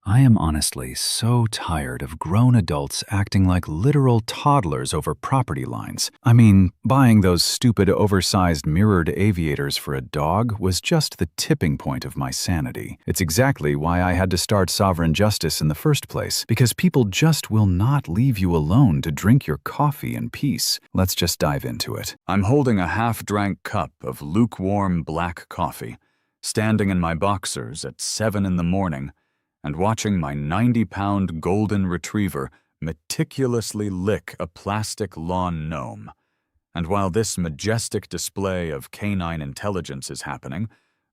I am honestly so tired of grown adults acting like literal toddlers over property lines. I mean, buying those stupid oversized mirrored aviators for a dog was just the tipping point of my sanity. It's exactly why I had to start Sovereign Justice in the first place, because people just will not leave you alone to drink your coffee in peace. Let's just dive into it. I'm holding a half-drank cup of lukewarm black coffee, standing in my boxers at 7 in the morning, and watching my 90-pound golden retriever meticulously lick a plastic lawn gnome. And while this majestic display of canine intelligence is happening,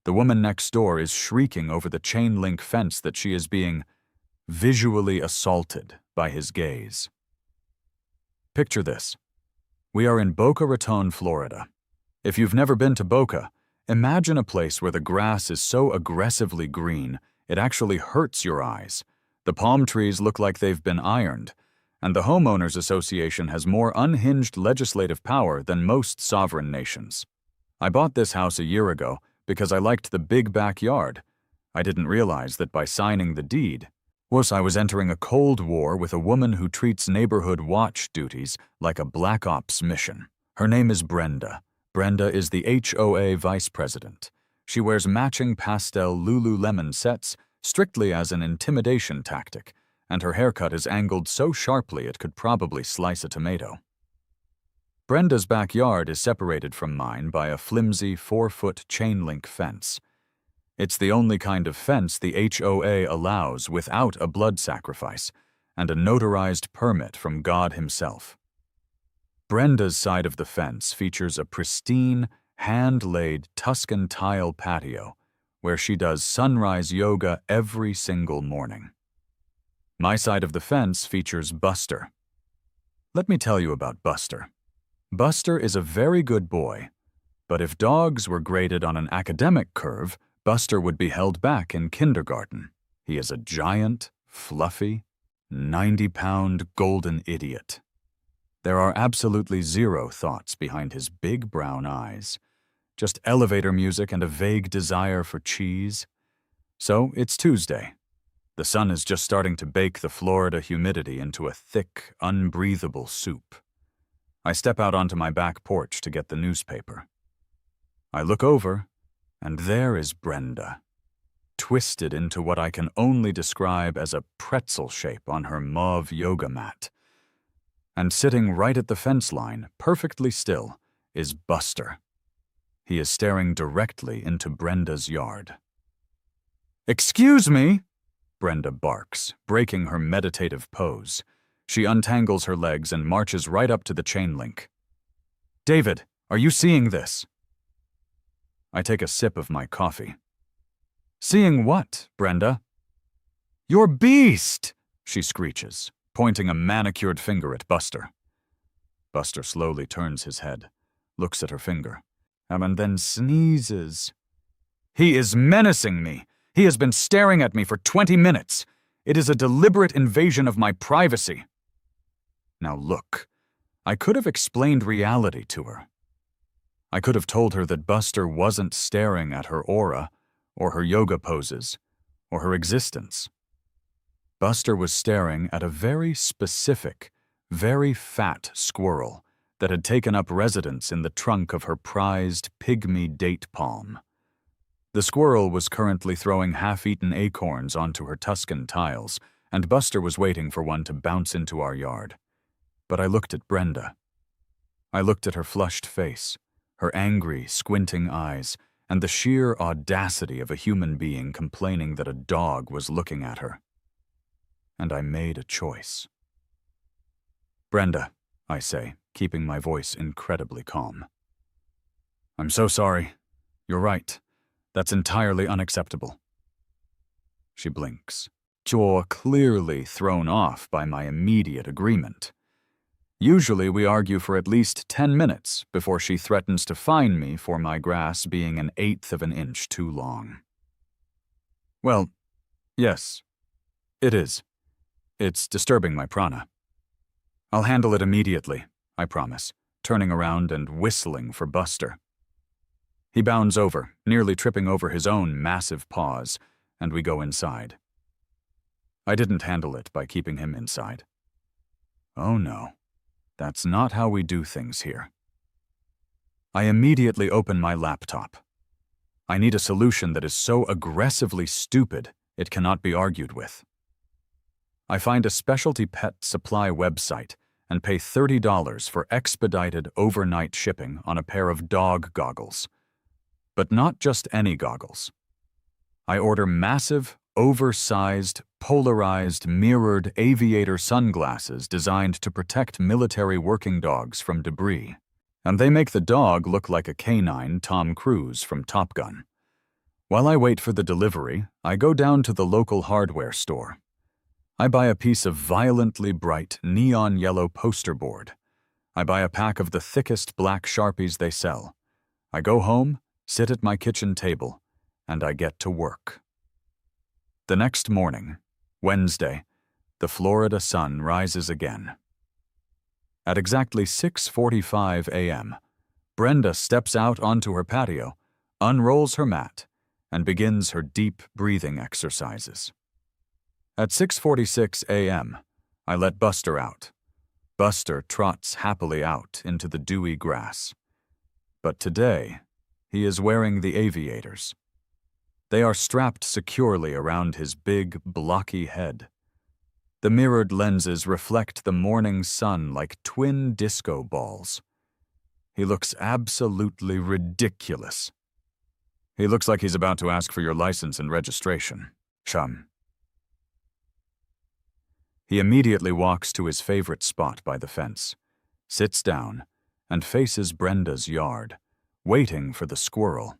the woman next door is shrieking over the chain-link fence that she is being visually assaulted by his gaze. Picture this. We are in Boca Raton, Florida. If you've never been to Boca, imagine a place where the grass is so aggressively green it actually hurts your eyes. The palm trees look like they've been ironed, and the Homeowners Association has more unhinged legislative power than most sovereign nations. I bought this house a year ago because I liked the big backyard. I didn't realize that by signing the deed, I was entering a cold war with a woman who treats neighborhood watch duties like a black ops mission. Her name is Brenda. Brenda is the HOA vice president. She wears matching pastel Lululemon sets strictly as an intimidation tactic, and her haircut is angled so sharply it could probably slice a tomato. Brenda's backyard is separated from mine by a flimsy 4-foot chain-link fence. It's the only kind of fence the HOA allows without a blood sacrifice and a notarized permit from God himself. Brenda's side of the fence features a pristine, hand-laid Tuscan tile patio where she does sunrise yoga every single morning. My side of the fence features Buster. Let me tell you about Buster. Buster is a very good boy, but if dogs were graded on an academic curve, Buster would be held back in kindergarten. He is a giant, fluffy, 90-pound golden idiot. There are absolutely zero thoughts behind his big brown eyes. Just elevator music and a vague desire for cheese. So it's Tuesday. The sun is just starting to bake the Florida humidity into a thick, unbreathable soup. I step out onto my back porch to get the newspaper. I look over, and there is Brenda, twisted into what I can only describe as a pretzel shape on her mauve yoga mat. And sitting right at the fence line, perfectly still, is Buster. He is staring directly into Brenda's yard. "Excuse me!" Brenda barks, breaking her meditative pose. She untangles her legs and marches right up to the chain link. "David, are you seeing this?" I take a sip of my coffee. "Seeing what, Brenda?" "Your beast!" she screeches, pointing a manicured finger at Buster. Buster slowly turns his head, looks at her finger, and then sneezes. "He is menacing me. He has been staring at me for 20 minutes. It is a deliberate invasion of my privacy." Now look, I could have explained reality to her. I could have told her that Buster wasn't staring at her aura, or her yoga poses, or her existence. Buster was staring at a very specific, very fat squirrel that had taken up residence in the trunk of her prized pygmy date palm. The squirrel was currently throwing half-eaten acorns onto her Tuscan tiles, and Buster was waiting for one to bounce into our yard. But I looked at Brenda. I looked at her flushed face, her angry, squinting eyes, and the sheer audacity of a human being complaining that a dog was looking at her. And I made a choice. "Brenda," I say, keeping my voice incredibly calm. "I'm so sorry. You're right. That's entirely unacceptable." She blinks, jaw clearly thrown off by my immediate agreement. Usually we argue for at least 10 minutes before she threatens to fine me for my grass being 1/8 of an inch too long. "Well, yes, it is. It's disturbing my prana. I'll handle it immediately, I promise, turning around and whistling for Buster. He bounds over, nearly tripping over his own massive paws, and we go inside. I didn't handle it by keeping him inside. Oh no, that's not how we do things here. I immediately open my laptop. I need a solution that is so aggressively stupid it cannot be argued with. I find a specialty pet supply website and pay $30 for expedited overnight shipping on a pair of dog goggles. But not just any goggles. I order massive, oversized, polarized, mirrored aviator sunglasses designed to protect military working dogs from debris. And they make the dog look like a canine Tom Cruise from Top Gun. While I wait for the delivery, I go down to the local hardware store. I buy a piece of violently bright neon yellow poster board. I buy a pack of the thickest black Sharpies they sell. I go home, sit at my kitchen table, and I get to work. The next morning, Wednesday, the Florida sun rises again. At exactly 6:45 a.m., Brenda steps out onto her patio, unrolls her mat, and begins her deep breathing exercises. At 6:46 a.m., I let Buster out. Buster trots happily out into the dewy grass. But today, he is wearing the aviators. They are strapped securely around his big, blocky head. The mirrored lenses reflect the morning sun like twin disco balls. He looks absolutely ridiculous. He looks like he's about to ask for your license and registration. Chum. He immediately walks to his favorite spot by the fence, sits down, and faces Brenda's yard, waiting for the squirrel.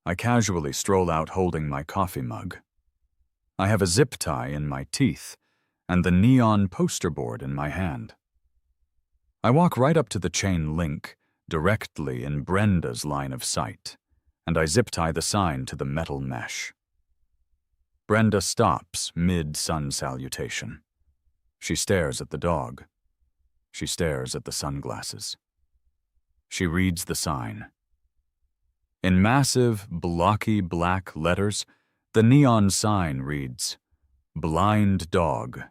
I casually stroll out holding my coffee mug. I have a zip tie in my teeth and the neon poster board in my hand. I walk right up to the chain link, directly in Brenda's line of sight, and I zip tie the sign to the metal mesh. Brenda stops mid-sun salutation. She stares at the dog. She stares at the sunglasses. She reads the sign. In massive, blocky black letters, the neon sign reads, "Blind dog,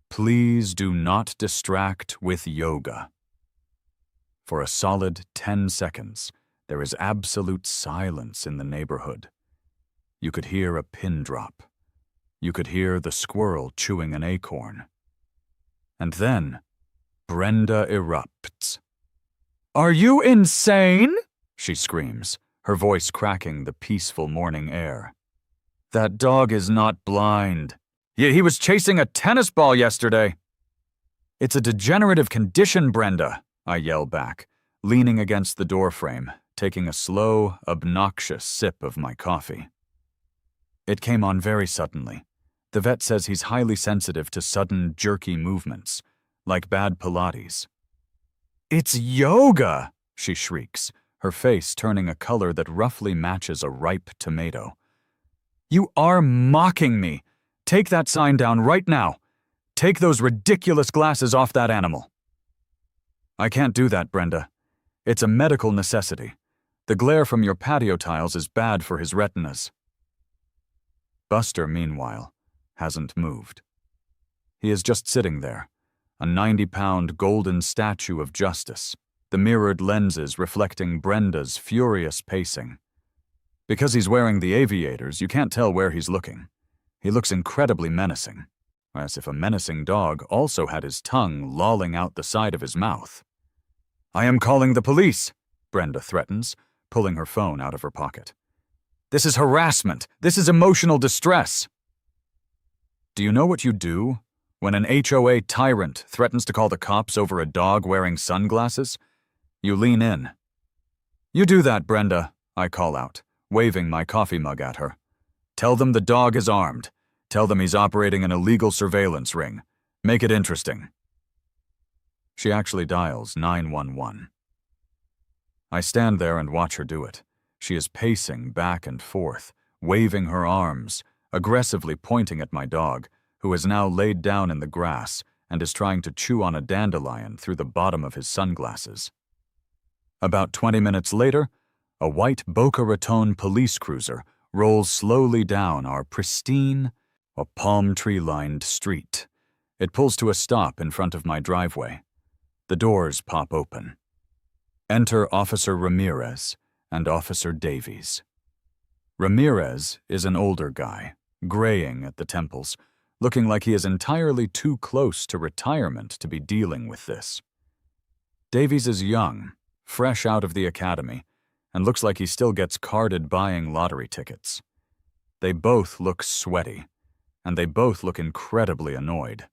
please do not distract with yoga." For a solid 10 seconds, there is absolute silence in the neighborhood. You could hear a pin drop. You could hear the squirrel chewing an acorn. And then, Brenda erupts. "Are you insane?" she screams, her voice cracking the peaceful morning air. "That dog is not blind. He was chasing a tennis ball yesterday." "It's a degenerative condition, Brenda," I yell back, leaning against the doorframe, taking a slow, obnoxious sip of my coffee. It came on very suddenly. The vet says he's highly sensitive to sudden, jerky movements, like bad Pilates. "It's yoga!" she shrieks, her face turning a color that roughly matches a ripe tomato. "You are mocking me! Take that sign down right now! Take those ridiculous glasses off that animal!" "I can't do that, Brenda. It's a medical necessity. The glare from your patio tiles is bad for his retinas." Buster, meanwhile, hasn't moved. He is just sitting there, a 90-pound golden statue of justice, the mirrored lenses reflecting Brenda's furious pacing. Because he's wearing the aviators, you can't tell where he's looking. He looks incredibly menacing, as if a menacing dog also had his tongue lolling out the side of his mouth. "I am calling the police," Brenda threatens, pulling her phone out of her pocket. "This is harassment. This is emotional distress." Do you know what you do when an HOA tyrant threatens to call the cops over a dog wearing sunglasses? You lean in. "You do that, Brenda," I call out, waving my coffee mug at her. "Tell them the dog is armed. Tell them he's operating an illegal surveillance ring. Make it interesting." She actually dials 911. I stand there and watch her do it. She is pacing back and forth, waving her arms, aggressively pointing at my dog, who is now laid down in the grass and is trying to chew on a dandelion through the bottom of his sunglasses. About 20 minutes later, a white Boca Raton police cruiser rolls slowly down our pristine, A palm tree-lined street. It pulls to a stop in front of my driveway. The doors pop open. Enter Officer Ramirez and Officer Davies. Ramirez is an older guy, graying at the temples, looking like he is entirely too close to retirement to be dealing with this. Davies is young, fresh out of the academy, and looks like he still gets carded buying lottery tickets. They both look sweaty, and they both look incredibly annoyed.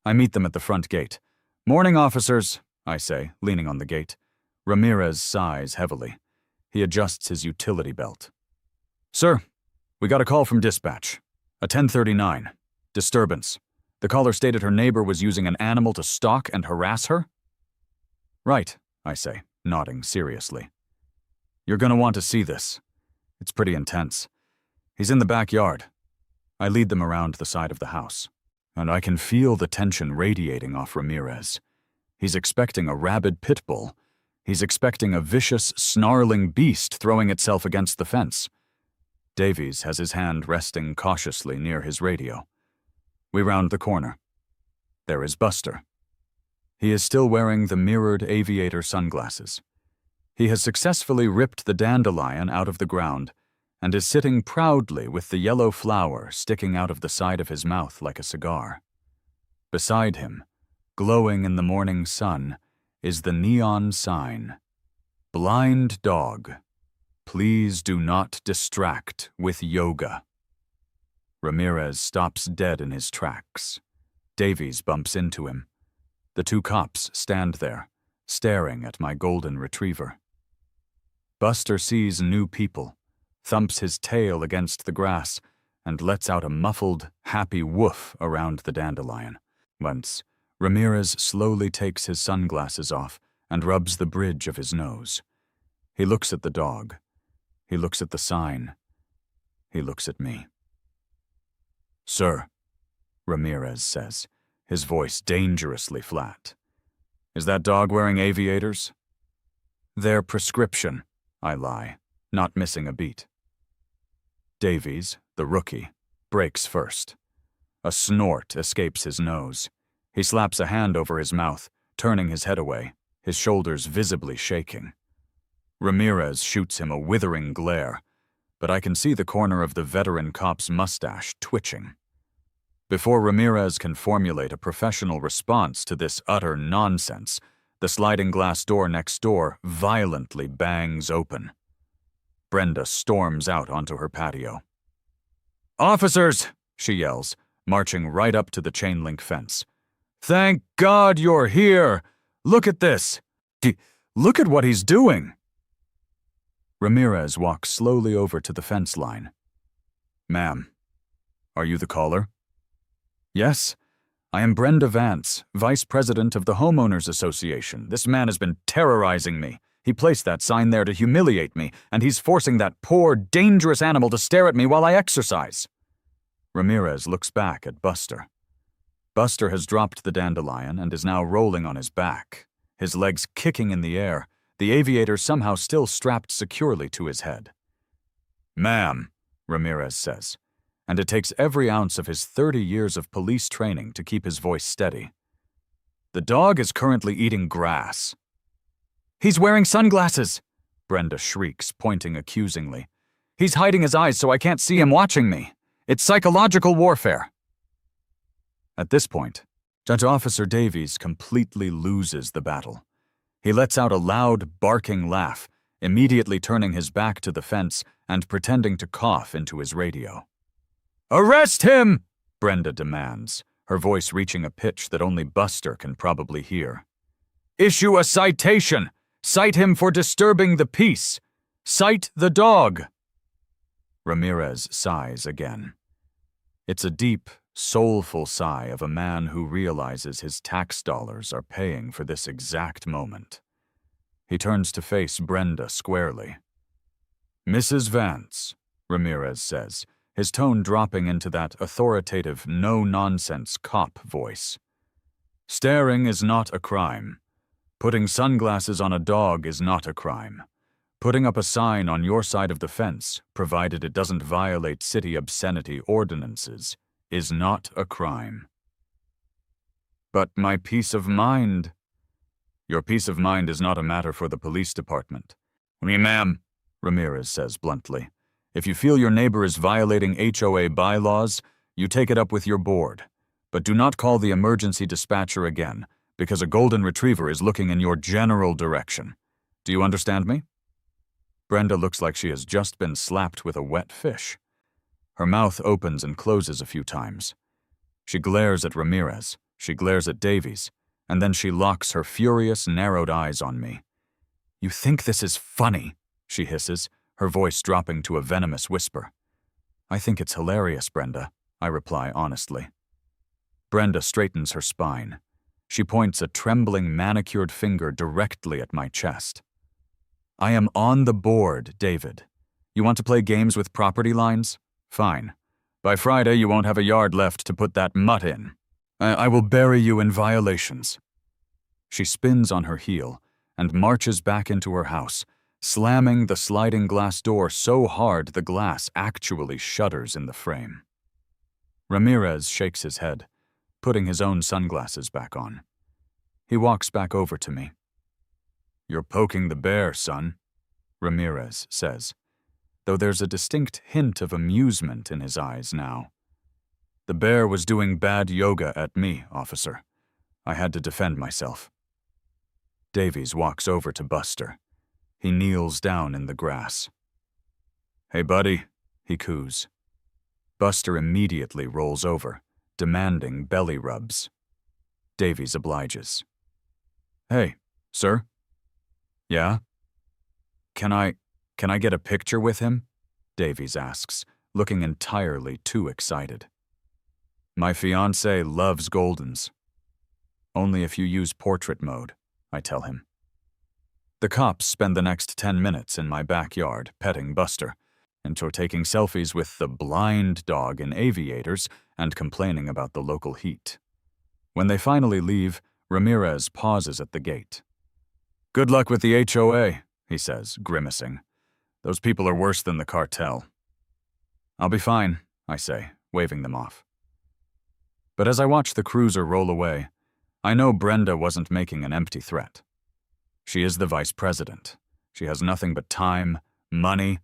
I meet them at the front gate. "Morning, officers," I say, leaning on the gate. Ramirez sighs heavily. He adjusts his utility belt. "Sir, we got a call from dispatch. A 1039. Disturbance. The caller stated her neighbor was using an animal to stalk and harass her?" "Right," I say, nodding seriously. "You're gonna want to see this. It's pretty intense. He's in the backyard." I lead them around the side of the house, and I can feel the tension radiating off Ramirez. He's expecting a rabid pit bull. He's expecting a vicious, snarling beast throwing itself against the fence. Davies has his hand resting cautiously near his radio. We round the corner. There is Buster. He is still wearing the mirrored aviator sunglasses. He has successfully ripped the dandelion out of the ground and is sitting proudly with the yellow flower sticking out of the side of his mouth like a cigar. Beside him, glowing in the morning sun, is the neon sign, "Blind dog. Please do not distract with yoga." Ramirez stops dead in his tracks. Davies bumps into him. The two cops stand there, staring at my golden retriever. Buster sees new people, thumps his tail against the grass, and lets out a muffled, happy woof around the dandelion. Once, Ramirez slowly takes his sunglasses off and rubs the bridge of his nose. He looks at the dog. He looks at the sign. He looks at me. "Sir," Ramirez says, his voice dangerously flat. "Is that dog wearing aviators?" "They're prescription," I lie, not missing a beat. Davies, the rookie, breaks first. A snort escapes his nose. He slaps a hand over his mouth, turning his head away, his shoulders visibly shaking. Ramirez shoots him a withering glare, but I can see the corner of the veteran cop's mustache twitching. Before Ramirez can formulate a professional response to this utter nonsense, the sliding glass door next door violently bangs open. Brenda storms out onto her patio. "Officers!" she yells, marching right up to the chain-link fence. "Thank God you're here! Look at this! Look at what he's doing!" Ramirez walks slowly over to the fence line. "Ma'am, are you the caller?" "Yes, I am Brenda Vance, Vice President of the Homeowners Association. This man has been terrorizing me. He placed that sign there to humiliate me, and he's forcing that poor, dangerous animal to stare at me while I exercise." Ramirez looks back at Buster. Buster has dropped the dandelion and is now rolling on his back, his legs kicking in the air, the aviator somehow still strapped securely to his head. "Ma'am," Ramirez says, and it takes every ounce of his 30 years of police training to keep his voice steady. "The dog is currently eating grass." "He's wearing sunglasses," Brenda shrieks, pointing accusingly. "He's hiding his eyes so I can't see him watching me. It's psychological warfare." At this point, Judge Officer Davies completely loses the battle. He lets out a loud, barking laugh, immediately turning his back to the fence and pretending to cough into his radio. "Arrest him!" Brenda demands, her voice reaching a pitch that only Buster can probably hear. "Issue a citation! Cite him for disturbing the peace! Cite the dog!" Ramirez sighs again. It's a deep, soulful sigh of a man who realizes his tax dollars are paying for this exact moment. He turns to face Brenda squarely. "Mrs. Vance," Ramirez says, his tone dropping into that authoritative, no-nonsense cop voice. "Staring is not a crime. Putting sunglasses on a dog is not a crime. Putting up a sign on your side of the fence, provided it doesn't violate city obscenity ordinances, is not a crime. But my peace of mind... Your peace of mind is not a matter for the police department. Ma'am, Ramirez says bluntly, if you feel your neighbor is violating HOA bylaws, you take it up with your board. But do not call the emergency dispatcher again, because a golden retriever is looking in your general direction. Do you understand me? Brenda looks like she has just been slapped with a wet fish. Her mouth opens and closes a few times. She glares at Ramirez, she glares at Davies, and then she locks her furious, narrowed eyes on me. You think this is funny, she hisses, her voice dropping to a venomous whisper. I think it's hilarious, Brenda, I reply honestly. Brenda straightens her spine. She points a trembling, manicured finger directly at my chest. I am on the board, David. You want to play games with property lines? Fine. By Friday, you won't have a yard left to put that mutt in. I will bury you in violations. She spins on her heel and marches back into her house, slamming the sliding glass door so hard the glass actually shudders in the frame. Ramirez shakes his head, putting his own sunglasses back on. He walks back over to me. You're poking the bear, son, Ramirez says, though there's a distinct hint of amusement in his eyes now. The bear was doing bad yoga at me, officer. I had to defend myself. Davies walks over to Buster. He kneels down in the grass. Hey, buddy, he coos. Buster immediately rolls over, demanding belly rubs. Davies obliges. Hey, sir? Yeah? Can I get a picture with him? Davies asks, looking entirely too excited. My fiancé loves Goldens. Only if you use portrait mode, I tell him. The cops spend the next 10 minutes in my backyard petting Buster, until taking selfies with the blind dog in aviators and complaining about the local heat. When they finally leave, Ramirez pauses at the gate. Good luck with the HOA, he says, grimacing. Those people are worse than the cartel. I'll be fine, I say, waving them off. But as I watch the cruiser roll away, I know Brenda wasn't making an empty threat. She is the vice president. She has nothing but time, money,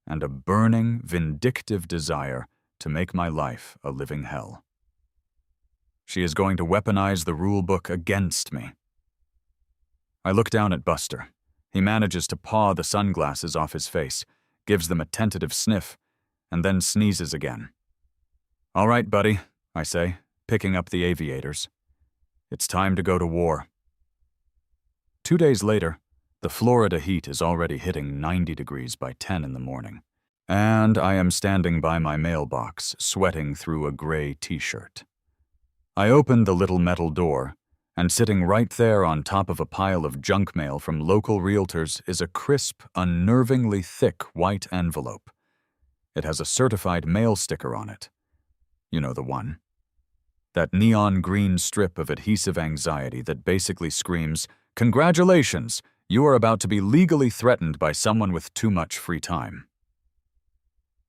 and a burning, vindictive desire to make my life a living hell. She is going to weaponize the rule book against me. I look down at Buster. He manages to paw the sunglasses off his face, gives them a tentative sniff, and then sneezes again. All right, buddy, I say, picking up the aviators. It's time to go to war. 2 days later, the Florida heat is already hitting 90 degrees by 10 in the morning, and I am standing by my mailbox, sweating through a gray t-shirt. I open the little metal door, and sitting right there on top of a pile of junk mail from local realtors is a crisp, unnervingly thick white envelope. It has a certified mail sticker on it. You know the one. That neon green strip of adhesive anxiety that basically screams, "Congratulations, you are about to be legally threatened by someone with too much free time."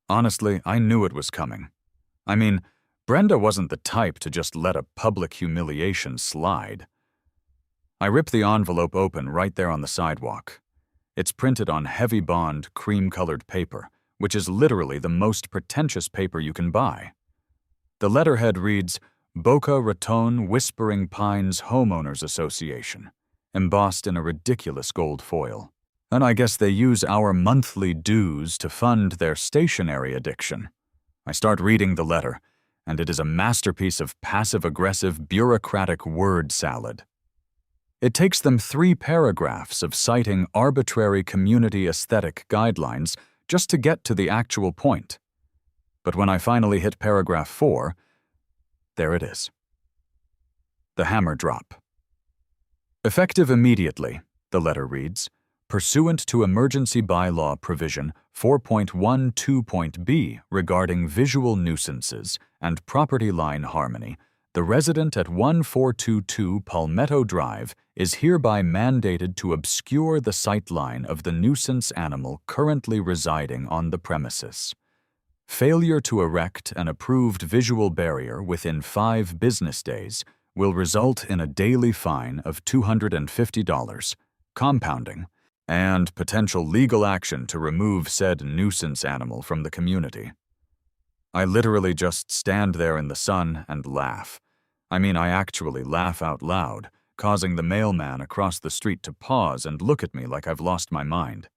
Honestly, I knew it was coming. I mean, Brenda wasn't the type to just let a public humiliation slide. I rip the envelope open right there on the sidewalk. It's printed on heavy bond, cream-colored paper, which is literally the most pretentious paper you can buy. The letterhead reads, Boca Raton Whispering Pines Homeowners Association, embossed in a ridiculous gold foil. And I guess they use our monthly dues to fund their stationery addiction. I start reading the letter, and it is a masterpiece of passive-aggressive, bureaucratic word salad. It takes them 3 paragraphs of citing arbitrary community aesthetic guidelines just to get to the actual point. But when I finally hit paragraph 4, there it is. The hammer drop. Effective immediately, the letter reads, pursuant to emergency bylaw provision 4.12.b regarding visual nuisances and property line harmony, The resident at 1422 Palmetto Drive is hereby mandated to obscure the sightline of the nuisance animal currently residing on the premises. Failure to erect an approved visual barrier within 5 business days will result in a daily fine of $250, compounding, and potential legal action to remove said nuisance animal from the community. I literally just stand there in the sun and laugh. I mean, I actually laugh out loud, causing the mailman across the street to pause and look at me like I've lost my mind.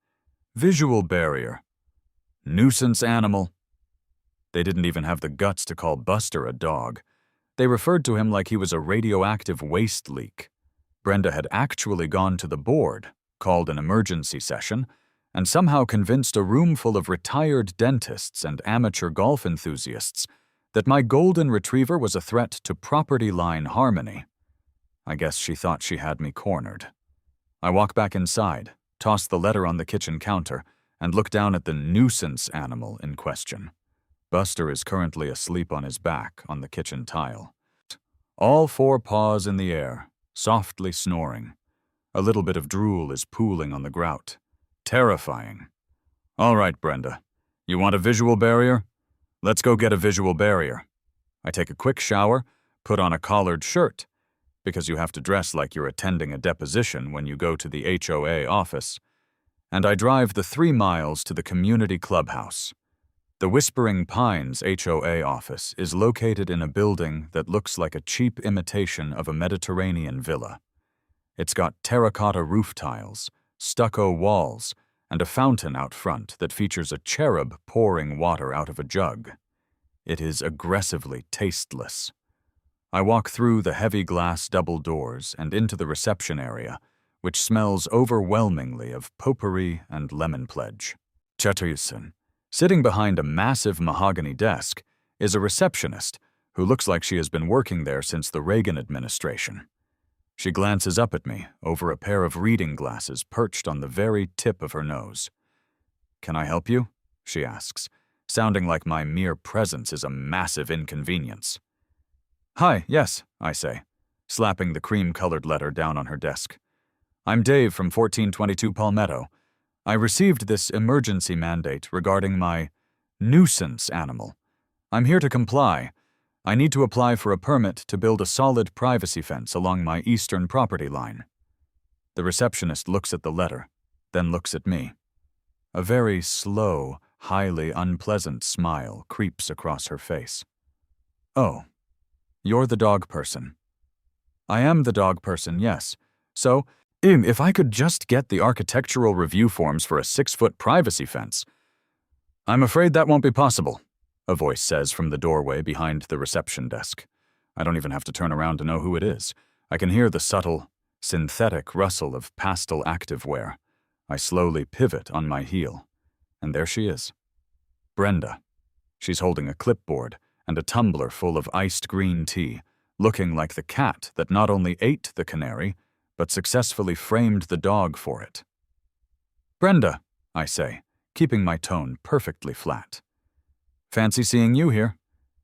Visual barrier. Nuisance animal. They didn't even have the guts to call Buster a dog. They referred to him like he was a radioactive waste leak. Brenda had actually gone to the board, called an emergency session, and somehow convinced a room full of retired dentists and amateur golf enthusiasts that my golden retriever was a threat to property line harmony. I guess she thought she had me cornered. I walk back inside, toss the letter on the kitchen counter, and look down at the nuisance animal in question. Buster is currently asleep on his back on the kitchen tile. All 4 paws in the air, softly snoring. A little bit of drool is pooling on the grout. Terrifying. All right, Brenda. You want a visual barrier? Let's go get a visual barrier. I take a quick shower, put on a collared shirt, because you have to dress like you're attending a deposition when you go to the HOA office, and I drive the 3 miles to the community clubhouse. The Whispering Pines HOA office is located in a building that looks like a cheap imitation of a Mediterranean villa. It's got terracotta roof tiles, stucco walls, and a fountain out front that features a cherub pouring water out of a jug. It is aggressively tasteless. I walk through the heavy glass double doors and into the reception area, which smells overwhelmingly of potpourri and lemon pledge. Chatterson, sitting behind a massive mahogany desk, is a receptionist who looks like she has been working there since the Reagan administration. She glances up at me over a pair of reading glasses perched on the very tip of her nose. "Can I help you?" she asks, sounding like my mere presence is a massive inconvenience. "Hi, yes," I say, slapping the cream-colored letter down on her desk. "I'm Dave from 1422 Palmetto. I received this emergency mandate regarding my nuisance animal. I'm here to comply. I need to apply for a permit to build a solid privacy fence along my eastern property line." The receptionist looks at the letter, then looks at me. A very slow, highly unpleasant smile creeps across her face. "Oh, you're the dog person." "I am the dog person, yes. So, if I could just get the architectural review forms for a 6-foot privacy fence." "I'm afraid that won't be possible," a voice says from the doorway behind the reception desk. I don't even have to turn around to know who it is. I can hear the subtle, synthetic rustle of pastel activewear. I slowly pivot on my heel, and there she is. Brenda. She's holding a clipboard and a tumbler full of iced green tea, looking like the cat that not only ate the canary, but successfully framed the dog for it. "Brenda," I say, keeping my tone perfectly flat. "Fancy seeing you here.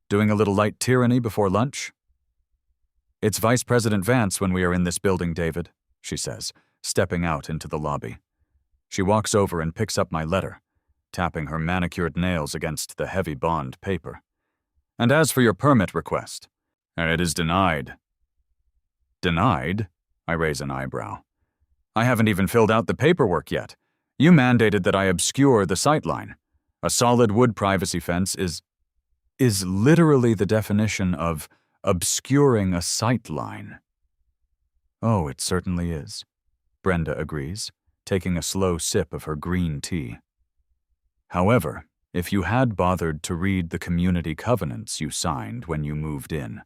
Doing a little light tyranny before lunch?" "It's Vice President Vance when we are in this building, David," she says, stepping out into the lobby. She walks over and picks up my letter, tapping her manicured nails against the heavy bond paper. "And as for your permit request, it is denied." "Denied?" I raise an eyebrow. "I haven't even filled out the paperwork yet. You mandated that I obscure the sightline. A solid wood privacy fence is literally the definition of obscuring a sightline." "Oh, it certainly is," Brenda agrees, taking a slow sip of her green tea. "However, if you had bothered to read the community covenants you signed when you moved in,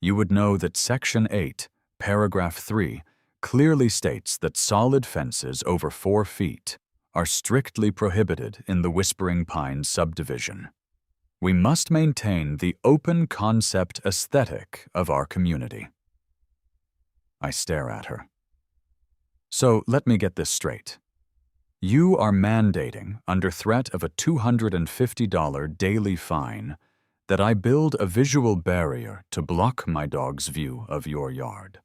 you would know that Section 8, Paragraph 3, clearly states that solid fences over 4 feet are strictly prohibited in the Whispering Pines subdivision. We must maintain the open concept aesthetic of our community." I stare at her. "So let me get this straight. You are mandating, under threat of a $250 daily fine, that I build a visual barrier to block my dog's view of your yard.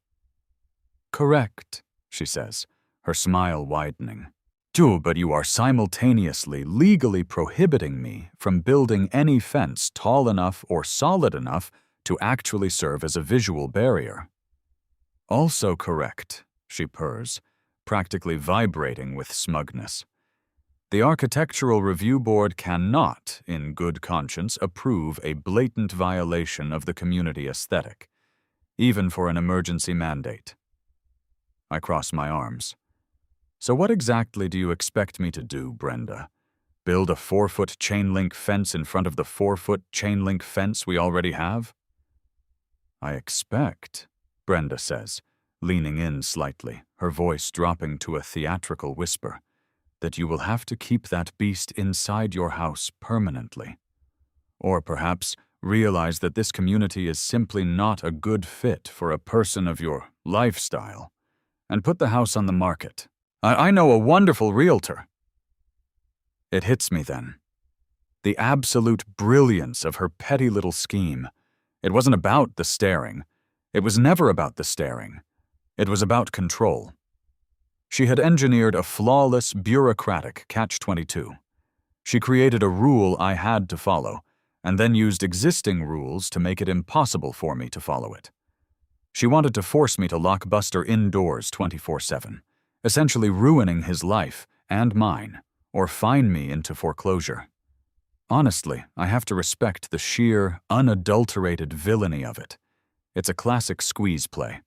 Correct, she says, her smile widening. But you are simultaneously legally prohibiting me from building any fence tall enough or solid enough to actually serve as a visual barrier. Also correct, she purrs, practically vibrating with smugness. The Architectural Review Board cannot, in good conscience, approve a blatant violation of the community aesthetic, even for an emergency mandate. I cross my arms. So what exactly do you expect me to do, Brenda? Build a 4-foot chain-link fence in front of the 4-foot chain-link fence we already have? I expect, Brenda says, leaning in slightly, her voice dropping to a theatrical whisper, that you will have to keep that beast inside your house permanently. Or perhaps realize that this community is simply not a good fit for a person of your lifestyle, and put the house on the market. I know a wonderful realtor. It hits me then. The absolute brilliance of her petty little scheme. It wasn't about the staring. It was never about the staring. It was about control. She had engineered a flawless, bureaucratic catch-22. She created a rule I had to follow, and then used existing rules to make it impossible for me to follow it. She wanted to force me to lock Buster indoors 24/7. Essentially ruining his life and mine, or fine me into foreclosure. Honestly, I have to respect the sheer, unadulterated villainy of it. It's a classic squeeze play.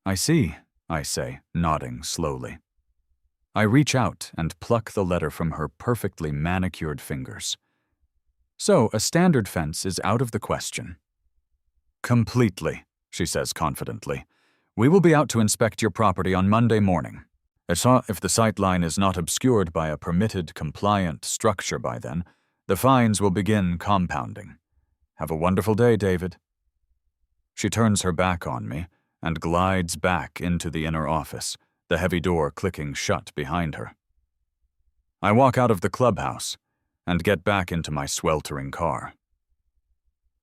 I see, I say, nodding slowly. I reach out and pluck the letter from her perfectly manicured fingers. So, a standard fence is out of the question. Completely, she says confidently. We will be out to inspect your property on Monday morning. If the sightline is not obscured by a permitted, compliant structure by then, the fines will begin compounding. Have a wonderful day, David. She turns her back on me and glides back into the inner office, the heavy door clicking shut behind her. I walk out of the clubhouse and get back into my sweltering car.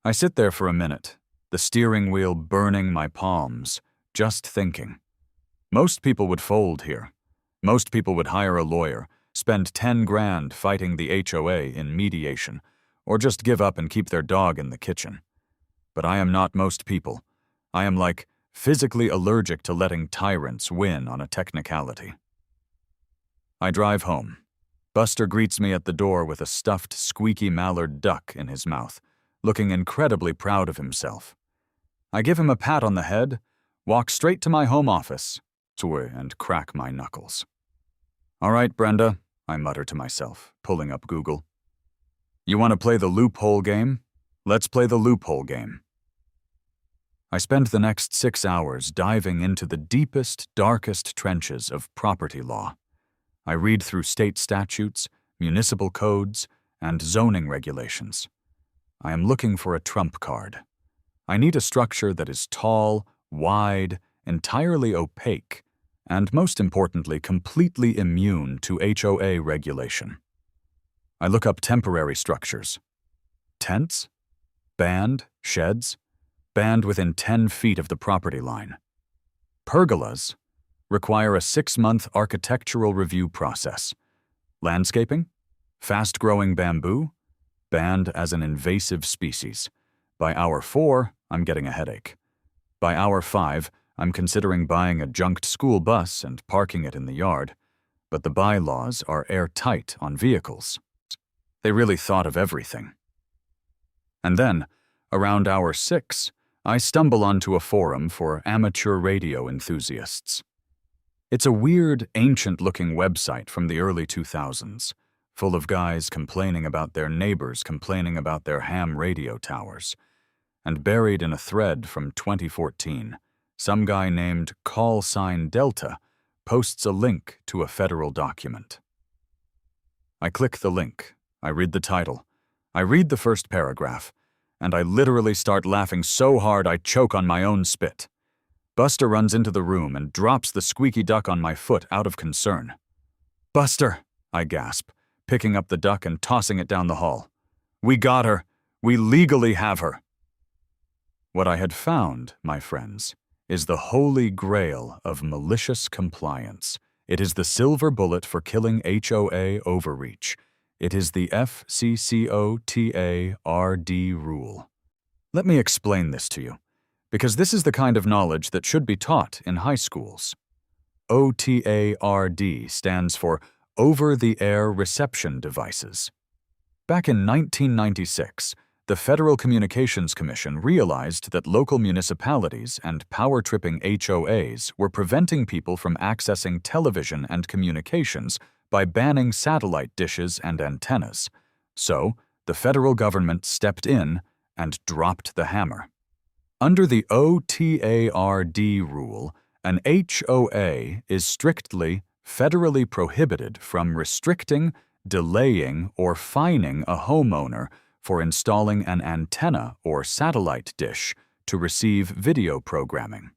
I sit there for a minute, the steering wheel burning my palms, just thinking. Most people would fold here. Most people would hire a lawyer, spend 10 grand fighting the HOA in mediation, or just give up and keep their dog in the kitchen. But I am not most people. I am physically allergic to letting tyrants win on a technicality. I drive home. Buster greets me at the door with a stuffed, squeaky mallard duck in his mouth, looking incredibly proud of himself. I give him a pat on the head, walk straight to my home office, and crack my knuckles. All right, Brenda, I mutter to myself, pulling up Google. You want to play the loophole game? Let's play the loophole game. I spend the next 6 hours diving into the deepest, darkest trenches of property law. I read through state statutes, municipal codes, and zoning regulations. I am looking for a trump card. I need a structure that is tall, wide, entirely opaque, and most importantly, completely immune to HOA regulation. I look up temporary structures. Tents? Banned? Sheds? Banned within 10 feet of the property line. Pergolas? Require a 6-month architectural review process. Landscaping? Fast-growing bamboo? Banned as an invasive species. By hour 4, I'm getting a headache. By hour 5, I'm considering buying a junked school bus and parking it in the yard, but the bylaws are airtight on vehicles. They really thought of everything. And then, around hour 6, I stumble onto a forum for amateur radio enthusiasts. It's a weird, ancient-looking website from the early 2000s, full of guys complaining about their neighbors complaining about their ham radio towers. And buried in a thread from 2014, some guy named Call Delta posts a link to a federal document. I click the link, I read the title, I read the first paragraph, and I literally start laughing so hard I choke on my own spit. Buster runs into the room and drops the squeaky duck on my foot out of concern. "Buster," I gasp, picking up the duck and tossing it down the hall. "We got her. We legally have her. What I had found, my friends, is the holy grail of malicious compliance. It is the silver bullet for killing HOA overreach. It is the FCCOTARD rule. Let me explain this to you, because this is the kind of knowledge that should be taught in high schools. OTARD stands for Over-the-Air Reception Devices. Back in 1996, the Federal Communications Commission realized that local municipalities and power-tripping HOAs were preventing people from accessing television and communications by banning satellite dishes and antennas. So, the federal government stepped in and dropped the hammer. Under the OTARD rule, an HOA is strictly federally prohibited from restricting, delaying, or fining a homeowner for installing an antenna or satellite dish to receive video programming.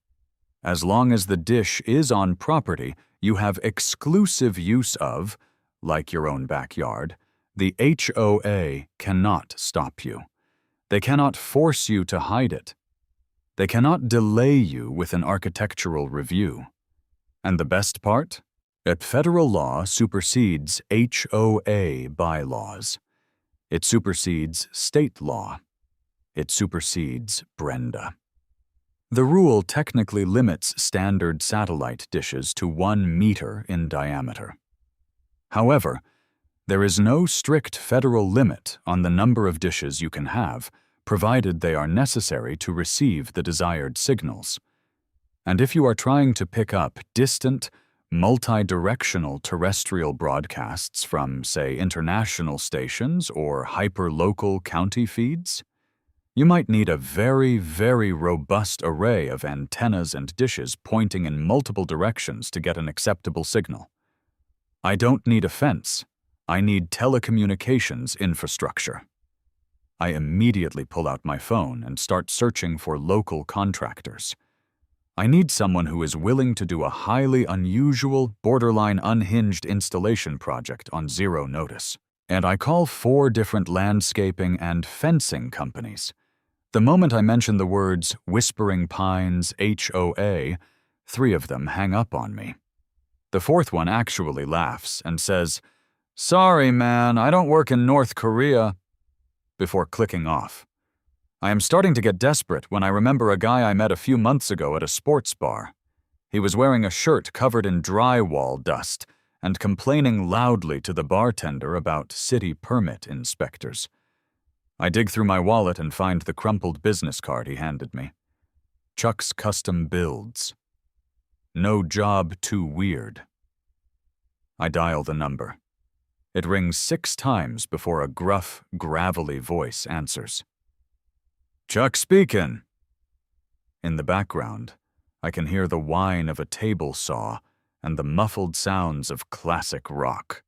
As long as the dish is on property, you have exclusive use of, like your own backyard, the HOA cannot stop you. They cannot force you to hide it. They cannot delay you with an architectural review. And the best part? That federal law supersedes HOA bylaws. It supersedes state law. It supersedes Brenda. The rule technically limits standard satellite dishes to 1 meter in diameter. However, there is no strict federal limit on the number of dishes you can have, provided they are necessary to receive the desired signals. And if you are trying to pick up distant, multi-directional terrestrial broadcasts from, say, international stations or hyper-local county feeds, you might need a very, very robust array of antennas and dishes pointing in multiple directions to get an acceptable signal. I don't need a fence. I need telecommunications infrastructure. I immediately pull out my phone and start searching for local contractors. I need someone who is willing to do a highly unusual, borderline unhinged installation project on zero notice. And I call 4 different landscaping and fencing companies. The moment I mention the words Whispering Pines HOA, 3 of them hang up on me. The 4th one actually laughs and says, "Sorry, man, I don't work in North Korea," before clicking off. I am starting to get desperate when I remember a guy I met a few months ago at a sports bar. He was wearing a shirt covered in drywall dust and complaining loudly to the bartender about city permit inspectors. I dig through my wallet and find the crumpled business card he handed me. Chuck's Custom Builds. No job too weird. I dial the number. It rings 6 times before a gruff, gravelly voice answers. "Chuck speakin'." In the background, I can hear the whine of a table saw and the muffled sounds of classic rock.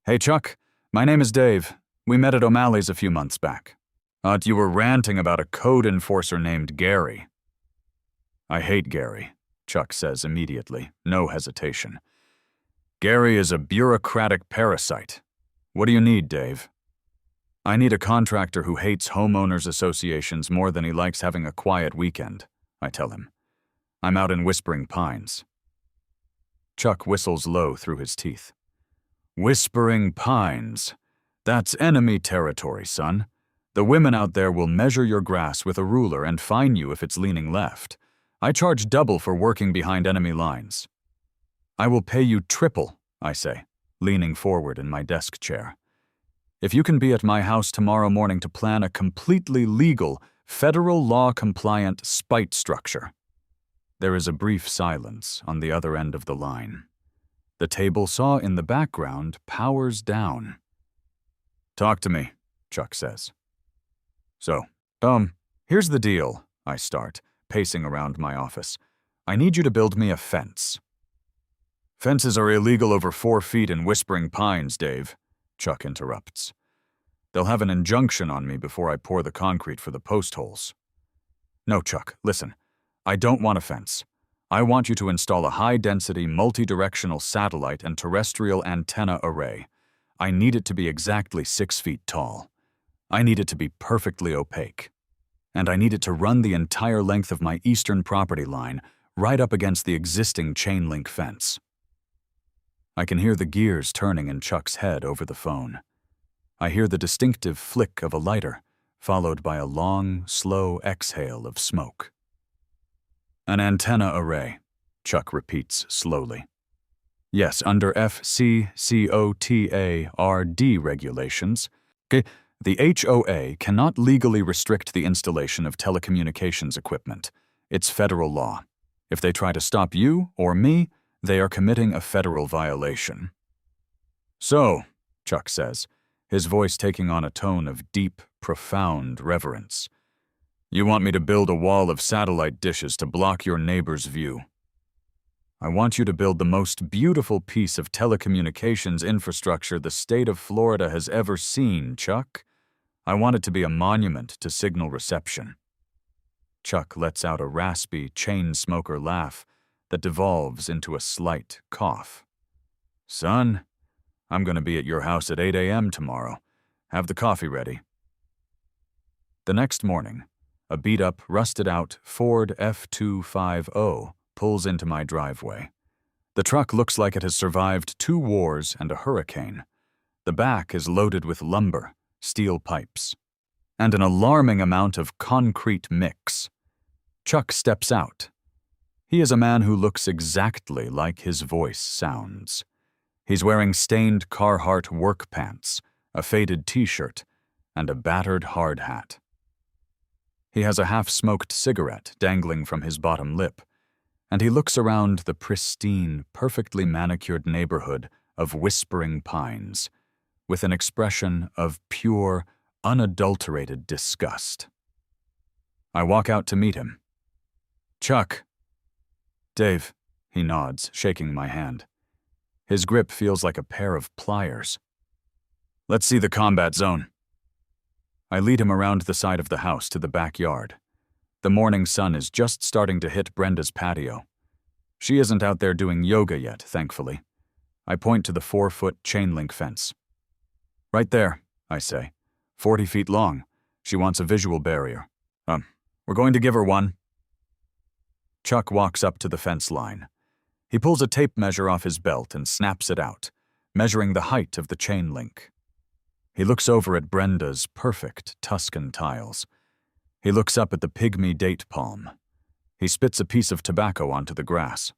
"Hey, Chuck. My name is Dave. We met at O'Malley's a few months back. You were ranting about a code enforcer named Gary." "I hate Gary," Chuck says immediately, no hesitation. "Gary is a bureaucratic parasite. What do you need, Dave?" "I need a contractor who hates homeowners associations more than he likes having a quiet weekend," I tell him. "I'm out in Whispering Pines." Chuck whistles low through his teeth. "Whispering Pines. That's enemy territory, son. The women out there will measure your grass with a ruler and fine you if it's leaning left. I charge double for working behind enemy lines." "I will pay you triple," I say, leaning forward in my desk chair, "if you can be at my house tomorrow morning to plan a completely legal, federal law-compliant spite structure." There is a brief silence on the other end of the line. The table saw in the background powers down. "Talk to me," Chuck says. "So, here's the deal," I start, pacing around my office. "I need you to build me a fence." "Fences are illegal over 4 feet in Whispering Pines, Dave," Chuck interrupts. "They'll have an injunction on me before I pour the concrete for the post holes." "No, Chuck, listen. I don't want a fence. I want you to install a high-density, multi-directional satellite and terrestrial antenna array. I need it to be exactly 6 feet tall. I need it to be perfectly opaque. And I need it to run the entire length of my eastern property line right up against the existing chain-link fence. I can hear the gears turning in Chuck's head over the phone. I hear the distinctive flick of a lighter, followed by a long, slow exhale of smoke. An antenna array, Chuck repeats slowly. Yes, under FCCOTARD regulations, the HOA cannot legally restrict the installation of telecommunications equipment. It's federal law. If they try to stop you or me, they are committing a federal violation. So, Chuck says, his voice taking on a tone of deep, profound reverence. You want me to build a wall of satellite dishes to block your neighbor's view. I want you to build the most beautiful piece of telecommunications infrastructure the state of Florida has ever seen, Chuck. I want it to be a monument to signal reception. Chuck lets out a raspy, chain smoker laugh that devolves into a slight cough. Son, I'm going to be at your house at 8 a.m. tomorrow. Have the coffee ready. The next morning, a beat-up, rusted-out Ford F250 pulls into my driveway. The truck looks like it has survived 2 wars and a hurricane. The back is loaded with lumber, steel pipes, and an alarming amount of concrete mix. Chuck steps out. He is a man who looks exactly like his voice sounds. He's wearing stained Carhartt work pants, a faded t-shirt, and a battered hard hat. He has a half-smoked cigarette dangling from his bottom lip, and he looks around the pristine, perfectly manicured neighborhood of Whispering Pines with an expression of pure, unadulterated disgust. I walk out to meet him. Chuck. Dave, he nods, shaking my hand. His grip feels like a pair of pliers. Let's see the combat zone. I lead him around the side of the house to the backyard. The morning sun is just starting to hit Brenda's patio. She isn't out there doing yoga yet, thankfully. I point to the 4-foot chain-link fence. Right there, I say. 40 feet long. She wants a visual barrier. We're going to give her one. Chuck walks up to the fence line. He pulls a tape measure off his belt and snaps it out, measuring the height of the chain link. He looks over at Brenda's perfect Tuscan tiles. He looks up at the pygmy date palm. He spits a piece of tobacco onto the grass.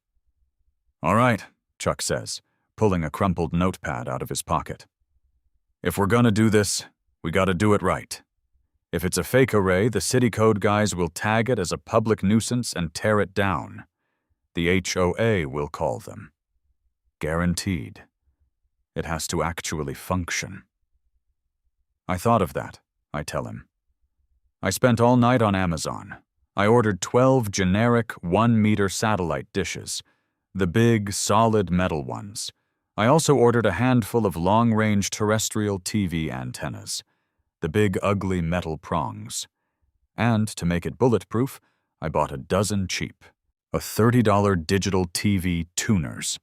All right, Chuck says, pulling a crumpled notepad out of his pocket. If we're gonna do this, we gotta do it right. If it's a fake array, the city code guys will tag it as a public nuisance and tear it down. The HOA will call them. Guaranteed. It has to actually function. I thought of that, I tell him. I spent all night on Amazon. I ordered 12 generic 1-meter satellite dishes, the big, solid metal ones. I also ordered a handful of long-range terrestrial TV antennas, the big, ugly metal prongs. And, to make it bulletproof, I bought a dozen cheap, a $30 digital TV tuners.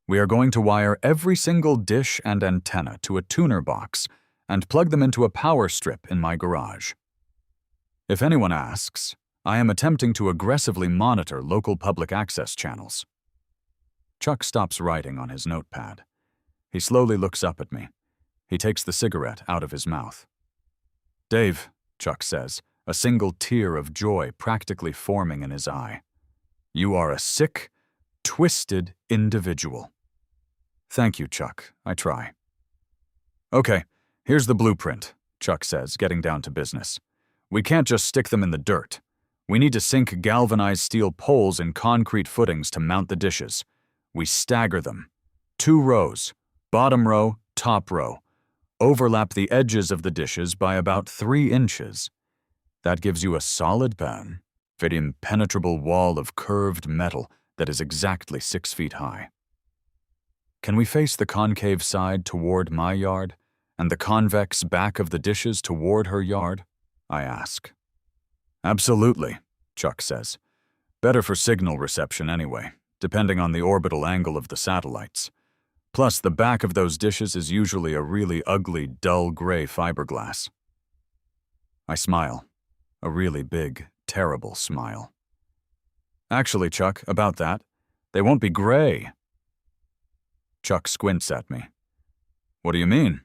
We are going to wire every single dish and antenna to a tuner box and plug them into a power strip in my garage. If anyone asks, I am attempting to aggressively monitor local public access channels. Chuck stops writing on his notepad. He slowly looks up at me. He takes the cigarette out of his mouth. Dave, Chuck says, a single tear of joy practically forming in his eye. You are a sick, twisted individual. Thank you, Chuck. I try. Okay, here's the blueprint, Chuck says, getting down to business. We can't just stick them in the dirt. We need to sink galvanized steel poles in concrete footings to mount the dishes. We stagger them. 2 rows, bottom row, top row. Overlap the edges of the dishes by about 3 inches. That gives you a solid pan, very impenetrable wall of curved metal that is exactly 6 feet high. Can we face the concave side toward my yard and the convex back of the dishes toward her yard? I ask. Absolutely, Chuck says. Better for signal reception anyway, depending on the orbital angle of the satellites. Plus, the back of those dishes is usually a really ugly, dull gray fiberglass. I smile. A really big, terrible smile. Actually, Chuck, about that, they won't be gray. Chuck squints at me. What do you mean?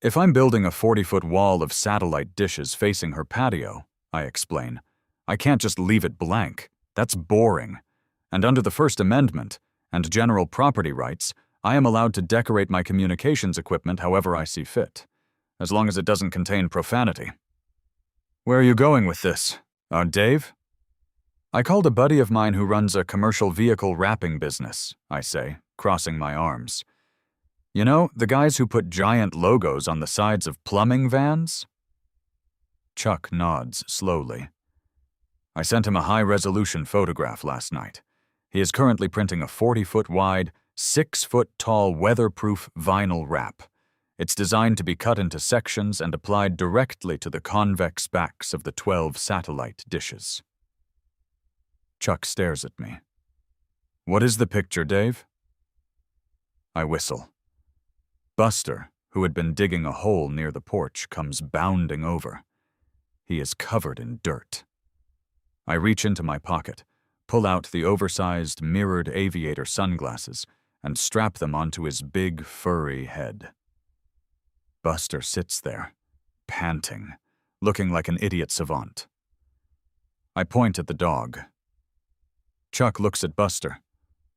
If I'm building a 40-foot wall of satellite dishes facing her patio, I explain, I can't just leave it blank. That's boring. And under the First Amendment and general property rights, I am allowed to decorate my communications equipment however I see fit, as long as it doesn't contain profanity. Where are you going with this? Dave? I called a buddy of mine who runs a commercial vehicle wrapping business, I say, crossing my arms. You know, the guys who put giant logos on the sides of plumbing vans? Chuck nods slowly. I sent him a high-resolution photograph last night. He is currently printing a 40-foot wide, 6-foot tall weatherproof vinyl wrap. It's designed to be cut into sections and applied directly to the convex backs of the 12 satellite dishes. Chuck stares at me. What is the picture, Dave? I whistle. Buster, who had been digging a hole near the porch, comes bounding over. He is covered in dirt. I reach into my pocket, pull out the oversized mirrored aviator sunglasses, and strap them onto his big, furry head. Buster sits there, panting, looking like an idiot savant. I point at the dog. Chuck looks at Buster.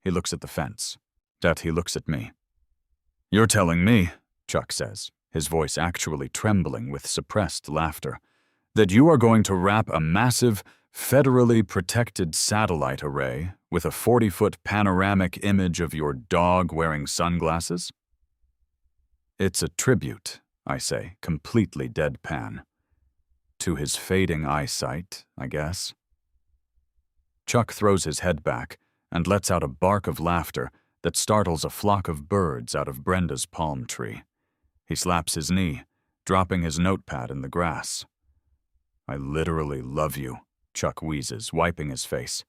He looks at the fence. He looks at me. You're telling me, Chuck says, his voice actually trembling with suppressed laughter, that you are going to wrap a massive, federally protected satellite array with a 40-foot panoramic image of your dog wearing sunglasses? It's a tribute, I say, completely deadpan. To his fading eyesight, I guess. Chuck throws his head back and lets out a bark of laughter that startles a flock of birds out of Brenda's palm tree. He slaps his knee, dropping his notepad in the grass. I literally love you, Chuck wheezes, wiping his face.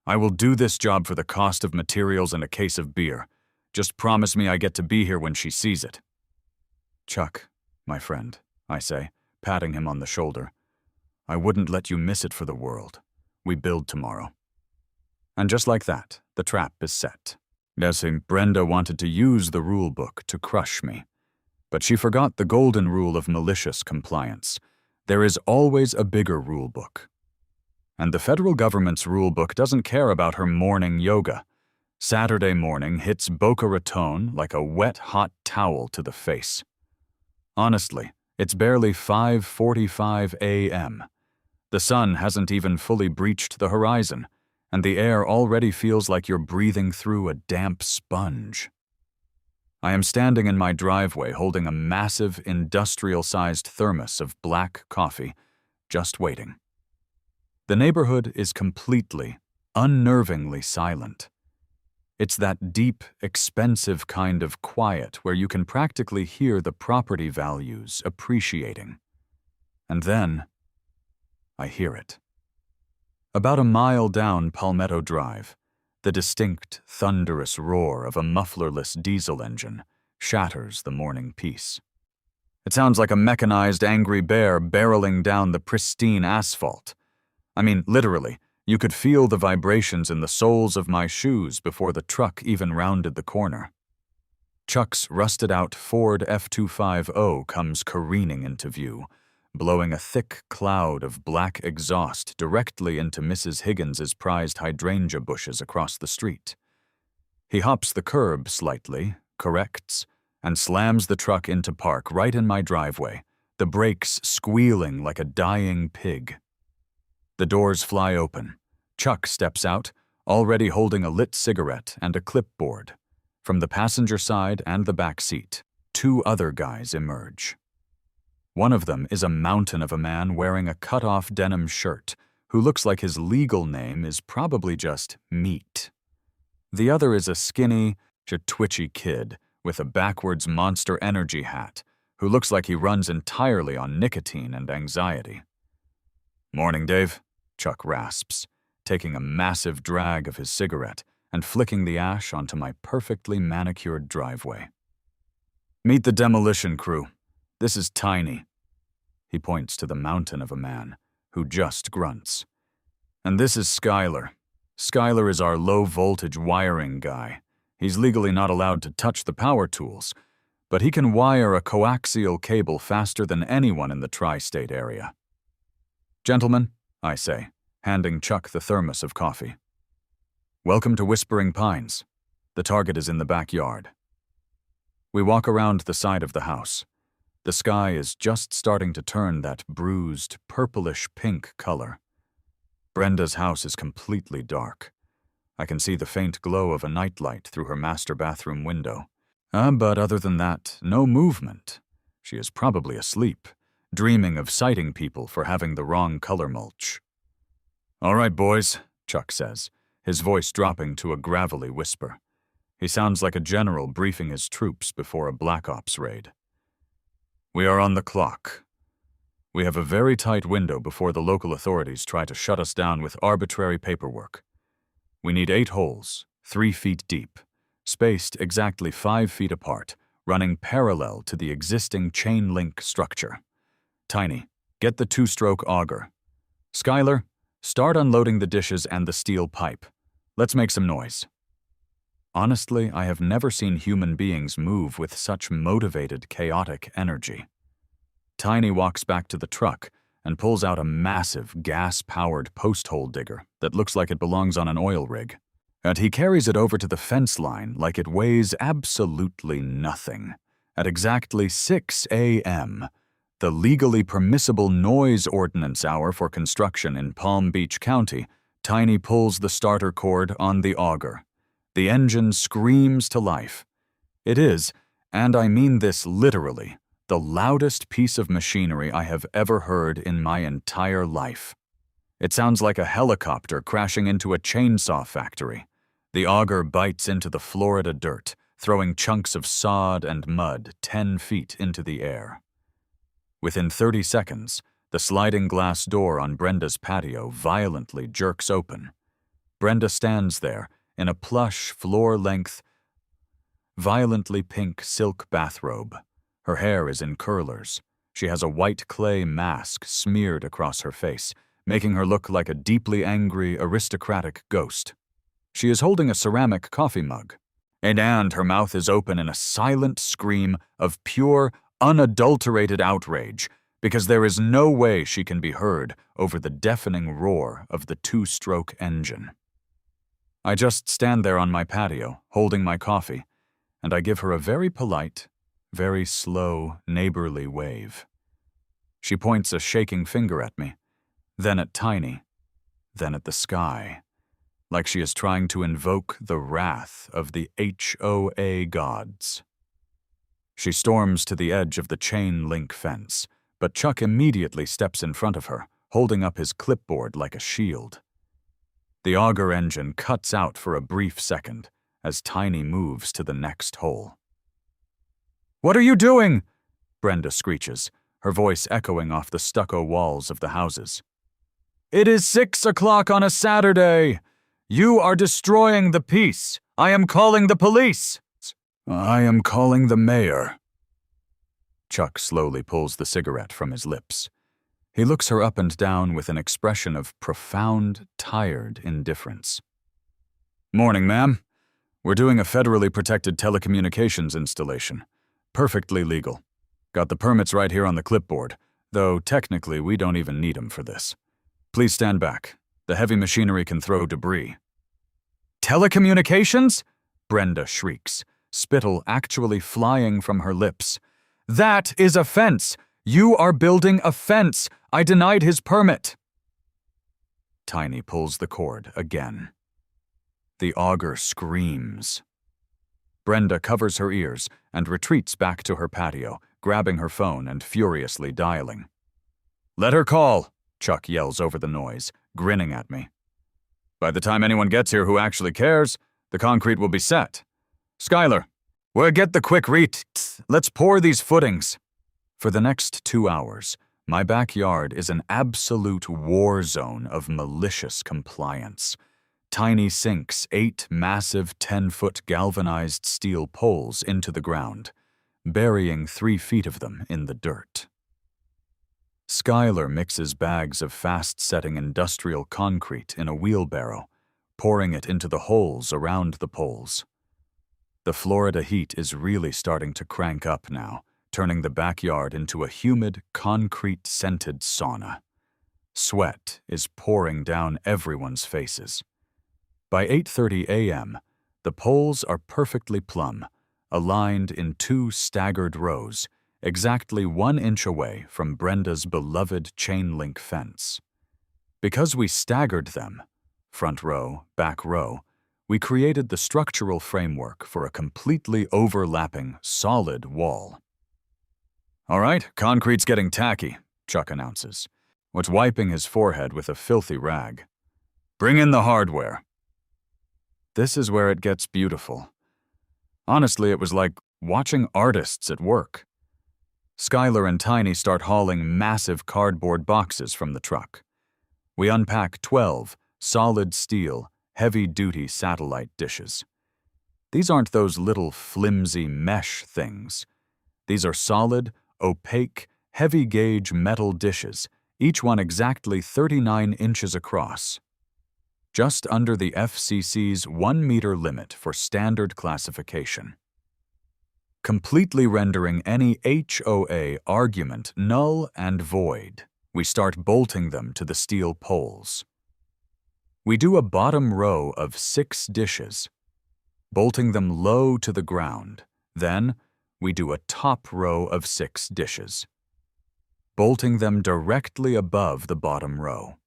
I will do this job for the cost of materials and a case of beer. Just promise me I get to be here when she sees it. Chuck, my friend, I say, patting him on the shoulder. I wouldn't let you miss it for the world. We build tomorrow. And just like that, the trap is set. Brenda wanted to use the rule book to crush me. But she forgot the golden rule of malicious compliance. There is always a bigger rule book. And the federal government's rule book doesn't care about her morning yoga. Saturday morning hits Boca Raton like a wet, hot towel to the face. Honestly, it's barely 5:45 a.m. The sun hasn't even fully breached the horizon, and the air already feels like you're breathing through a damp sponge. I am standing in my driveway holding a massive, industrial-sized thermos of black coffee, just waiting. The neighborhood is completely, unnervingly silent. It's that deep, expensive kind of quiet where you can practically hear the property values appreciating. And then, I hear it. About a mile down Palmetto Drive, the distinct, thunderous roar of a mufflerless diesel engine shatters the morning peace. It sounds like a mechanized angry bear barreling down the pristine asphalt. I mean, literally, you could feel the vibrations in the soles of my shoes before the truck even rounded the corner. Chuck's rusted-out Ford F250 comes careening into view, blowing a thick cloud of black exhaust directly into Mrs. Higgins's prized hydrangea bushes across the street. He hops the curb slightly, corrects, and slams the truck into park right in my driveway, the brakes squealing like a dying pig. The doors fly open. Chuck steps out, already holding a lit cigarette and a clipboard. From the passenger side and the back seat, 2 other guys emerge. One of them is a mountain of a man wearing a cut-off denim shirt, who looks like his legal name is probably just Meat. The other is a skinny, twitchy kid with a backwards Monster Energy hat, who looks like he runs entirely on nicotine and anxiety. "Morning, Dave," Chuck rasps, taking a massive drag of his cigarette and flicking the ash onto my perfectly manicured driveway. "Meet the demolition crew. This is Tiny." He points to the mountain of a man, who just grunts. And this is Skylar. Skylar is our low-voltage wiring guy. He's legally not allowed to touch the power tools, but he can wire a coaxial cable faster than anyone in the tri-state area. Gentlemen, I say, handing Chuck the thermos of coffee. Welcome to Whispering Pines. The target is in the backyard. We walk around the side of the house. The sky is just starting to turn that bruised, purplish-pink color. Brenda's house is completely dark. I can see the faint glow of a nightlight through her master bathroom window. But other than that, no movement. She is probably asleep, dreaming of citing people for having the wrong color mulch. All right, boys, Chuck says, his voice dropping to a gravelly whisper. He sounds like a general briefing his troops before a Black Ops raid. We are on the clock. We have a very tight window before the local authorities try to shut us down with arbitrary paperwork. We need 8 holes, 3 feet deep, spaced exactly 5 feet apart, running parallel to the existing chain link structure. Tiny, get the 2-stroke auger. Skylar, start unloading the dishes and the steel pipe. Let's make some noise. Honestly, I have never seen human beings move with such motivated, chaotic energy. Tiny walks back to the truck and pulls out a massive, gas-powered post-hole digger that looks like it belongs on an oil rig. And he carries it over to the fence line like it weighs absolutely nothing. At exactly 6 a.m., the legally permissible noise ordinance hour for construction in Palm Beach County, Tiny pulls the starter cord on the auger. The engine screams to life. It is, and I mean this literally, the loudest piece of machinery I have ever heard in my entire life. It sounds like a helicopter crashing into a chainsaw factory. The auger bites into the Florida dirt, throwing chunks of sod and mud 10 feet into the air. Within 30 seconds, the sliding glass door on Brenda's patio violently jerks open. Brenda stands there in a plush, floor-length, violently pink silk bathrobe. Her hair is in curlers. She has a white clay mask smeared across her face, making her look like a deeply angry, aristocratic ghost. She is holding a ceramic coffee mug, and her mouth is open in a silent scream of pure, unadulterated outrage, because there is no way she can be heard over the deafening roar of the 2-stroke engine. I just stand there on my patio, holding my coffee, and I give her a very polite, very slow, neighborly wave. She points a shaking finger at me, then at Tiny, then at the sky, like she is trying to invoke the wrath of the HOA gods. She storms to the edge of the chain link fence, but Chuck immediately steps in front of her, holding up his clipboard like a shield. The auger engine cuts out for a brief second as Tiny moves to the next hole. "What are you doing?" Brenda screeches, her voice echoing off the stucco walls of the houses. "It is 6 o'clock on a Saturday. You are destroying the peace. I am calling the police." "I am calling the mayor." Chuck slowly pulls the cigarette from his lips. He looks her up and down with an expression of profound, tired indifference. "Morning, ma'am. We're doing a federally protected telecommunications installation. Perfectly legal. Got the permits right here on the clipboard, though technically we don't even need them for this. Please stand back. The heavy machinery can throw debris." "Telecommunications?" Brenda shrieks, spittle actually flying from her lips. "That is a fence! You are building a fence! I denied his permit!" Tiny pulls the cord again. The auger screams. Brenda covers her ears and retreats back to her patio, grabbing her phone and furiously dialing. "Let her call," Chuck yells over the noise, grinning at me. "By the time anyone gets here who actually cares, the concrete will be set. Skylar, we'll get the quick let's pour these footings." For the next 2 hours, my backyard is an absolute war zone of malicious compliance. Tiny sinks 8 massive 10-foot galvanized steel poles into the ground, burying 3 feet of them in the dirt. Skylar mixes bags of fast-setting industrial concrete in a wheelbarrow, pouring it into the holes around the poles. The Florida heat is really starting to crank up now, turning the backyard into a humid, concrete-scented sauna. Sweat is pouring down everyone's faces. By 8:30 a.m., the poles are perfectly plumb, aligned in 2 staggered rows, exactly 1 inch away from Brenda's beloved chain-link fence. Because we staggered them, front row, back row, we created the structural framework for a completely overlapping, solid wall. "All right, concrete's getting tacky," Chuck announces, wiping his forehead with a filthy rag. "Bring in the hardware." This is where it gets beautiful. Honestly, it was like watching artists at work. Skylar and Tiny start hauling massive cardboard boxes from the truck. We unpack 12 solid steel, heavy-duty satellite dishes. These aren't those little flimsy mesh things. These are solid, opaque, heavy-gauge metal dishes, each one exactly 39 inches across. Just under the FCC's 1-meter limit for standard classification. Completely rendering any HOA argument null and void, we start bolting them to the steel poles. We do a bottom row of 6 dishes, bolting them low to the ground. Then, we do a top row of 6 dishes, bolting them directly above the bottom row.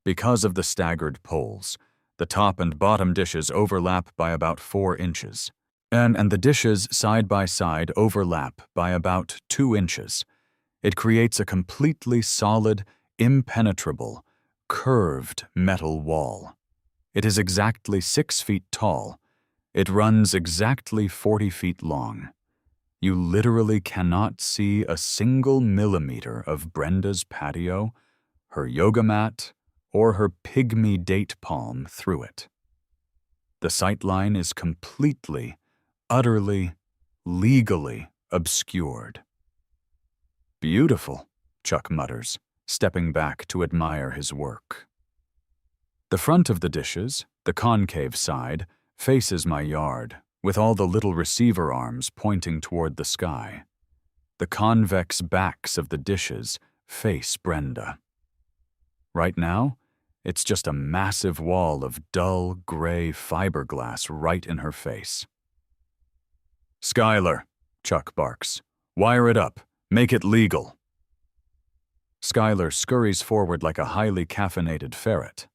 Because of the staggered poles, the top and bottom dishes overlap by about 4 inches. And the dishes side by side overlap by about 2 inches. It creates a completely solid, impenetrable, curved metal wall. It is exactly 6 feet tall. It runs exactly 40 feet long. You literally cannot see a single millimeter of Brenda's patio, her yoga mat, or her pygmy date palm through it. The sightline is completely, utterly, legally obscured. "Beautiful," Chuck mutters, stepping back to admire his work. The front of the dishes, the concave side, faces my yard, with all the little receiver arms pointing toward the sky. The convex backs of the dishes face Brenda. Right now, it's just a massive wall of dull, gray fiberglass right in her face. "Skylar," Chuck barks. "Wire it up. Make it legal." Skylar scurries forward like a highly caffeinated ferret.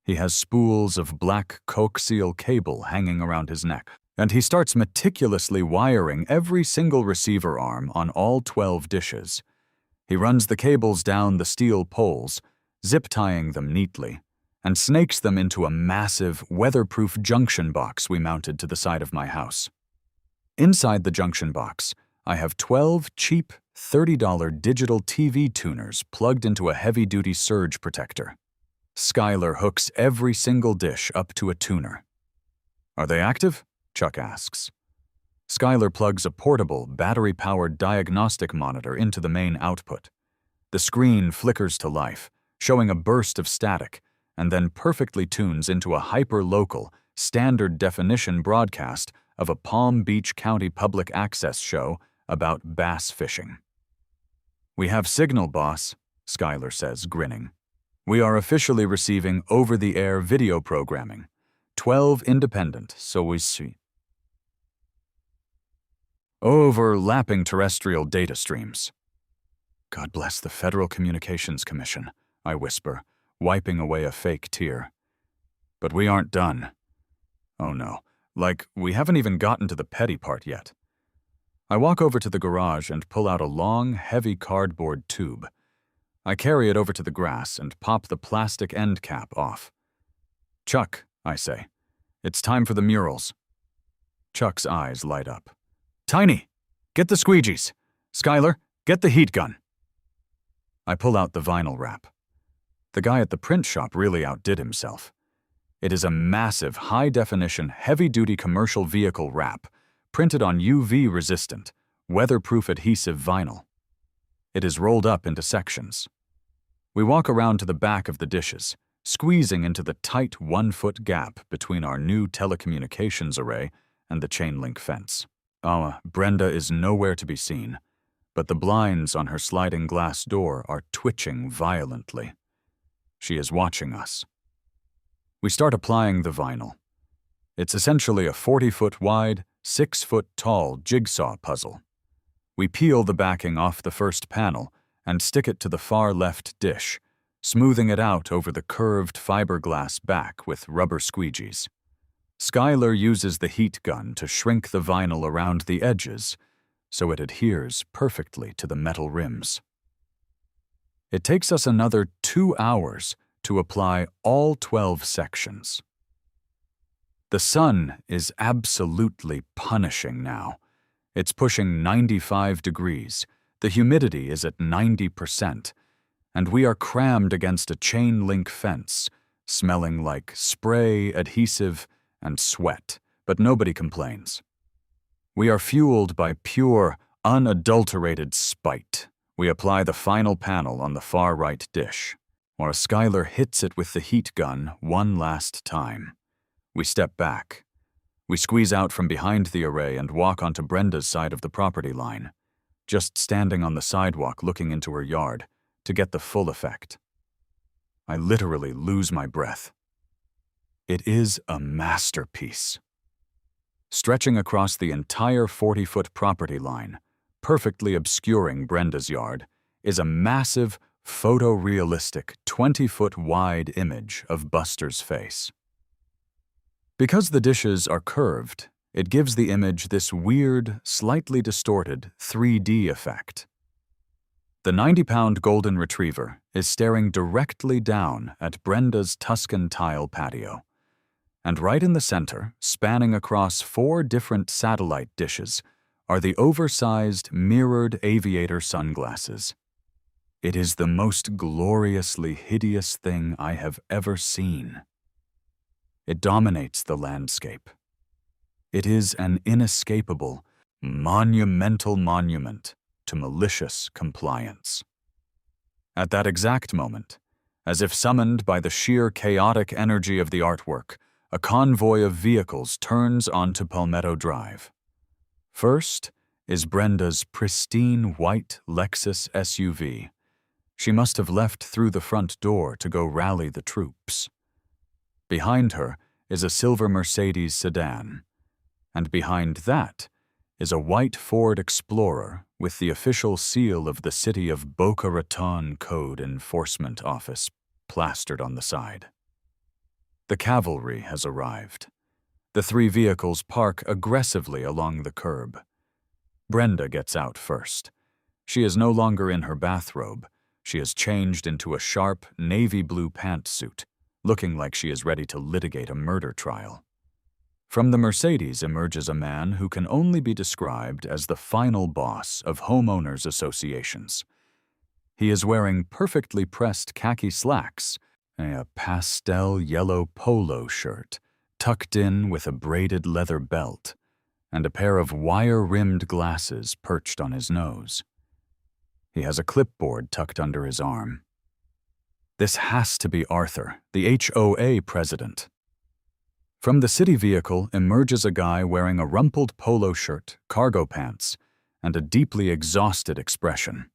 He has spools of black coaxial cable hanging around his neck, and he starts meticulously wiring every single receiver arm on all 12 dishes. He runs the cables down the steel poles, zip-tying them neatly, and snakes them into a massive, weatherproof junction box we mounted to the side of my house. Inside the junction box, I have 12 cheap, $30 digital TV tuners plugged into a heavy-duty surge protector. Skylar hooks every single dish up to a tuner. "Are they active?" Chuck asks. Skylar plugs a portable, battery-powered diagnostic monitor into the main output. The screen flickers to life, showing a burst of static, and then perfectly tunes into a hyper-local, standard-definition broadcast of a Palm Beach County public access show about bass fishing. "We have signal, boss," Skylar says, grinning. "We are officially receiving over-the-air video programming. 12 independent, so we see. Overlapping terrestrial data streams." "God bless the Federal Communications Commission," I whisper, wiping away a fake tear. "But we aren't done. Oh no, we haven't even gotten to the petty part yet." I walk over to the garage and pull out a long, heavy cardboard tube. I carry it over to the grass and pop the plastic end cap off. "Chuck," I say, "it's time for the murals." Chuck's eyes light up. "Tiny, get the squeegees. Skylar, get the heat gun." I pull out the vinyl wrap. The guy at the print shop really outdid himself. It is a massive, high-definition, heavy-duty commercial vehicle wrap, printed on UV-resistant, weatherproof adhesive vinyl. It is rolled up into sections. We walk around to the back of the dishes, squeezing into the tight 1-foot gap between our new telecommunications array and the chain-link fence. Brenda is nowhere to be seen, but the blinds on her sliding glass door are twitching violently. She is watching us. We start applying the vinyl. It's essentially a 40-foot wide, 6-foot tall jigsaw puzzle. We peel the backing off the first panel and stick it to the far left dish, smoothing it out over the curved fiberglass back with rubber squeegees. Skylar uses the heat gun to shrink the vinyl around the edges so it adheres perfectly to the metal rims. It takes us another 2 hours to apply all 12 sections. The sun is absolutely punishing now. It's pushing 95 degrees, the humidity is at 90%, and we are crammed against a chain-link fence, smelling like spray, adhesive, and sweat, but nobody complains. We are fueled by pure, unadulterated spite. We apply the final panel on the far right dish, while Skylar hits it with the heat gun one last time. We step back. We squeeze out from behind the array and walk onto Brenda's side of the property line, just standing on the sidewalk looking into her yard to get the full effect. I literally lose my breath. It is a masterpiece. Stretching across the entire 40-foot property line, perfectly obscuring Brenda's yard, is a massive, photorealistic 20-foot wide image of Buster's face. Because the dishes are curved, it gives the image this weird, slightly distorted 3D effect. The 90-pound golden retriever is staring directly down at Brenda's Tuscan tile patio, and right in the center, spanning across 4 different satellite dishes, are the oversized, mirrored aviator sunglasses. It is the most gloriously hideous thing I have ever seen. It dominates the landscape. It is an inescapable, monumental monument to malicious compliance. At that exact moment, as if summoned by the sheer chaotic energy of the artwork, a convoy of vehicles turns onto Palmetto Drive. First is Brenda's pristine white Lexus SUV. She must have left through the front door to go rally the troops. Behind her is a silver Mercedes sedan, and behind that is a white Ford Explorer with the official seal of the City of Boca Raton Code Enforcement Office plastered on the side. The cavalry has arrived. The 3 vehicles park aggressively along the curb. Brenda gets out first. She is no longer in her bathrobe. She has changed into a sharp navy blue pantsuit, looking like she is ready to litigate a murder trial. From the Mercedes emerges a man who can only be described as the final boss of homeowners associations. He is wearing perfectly pressed khaki slacks, a pastel yellow polo shirt, tucked in with a braided leather belt, and a pair of wire-rimmed glasses perched on his nose. He has a clipboard tucked under his arm. This has to be Arthur, the HOA president. From the city vehicle emerges a guy wearing a rumpled polo shirt, cargo pants, and a deeply exhausted expression.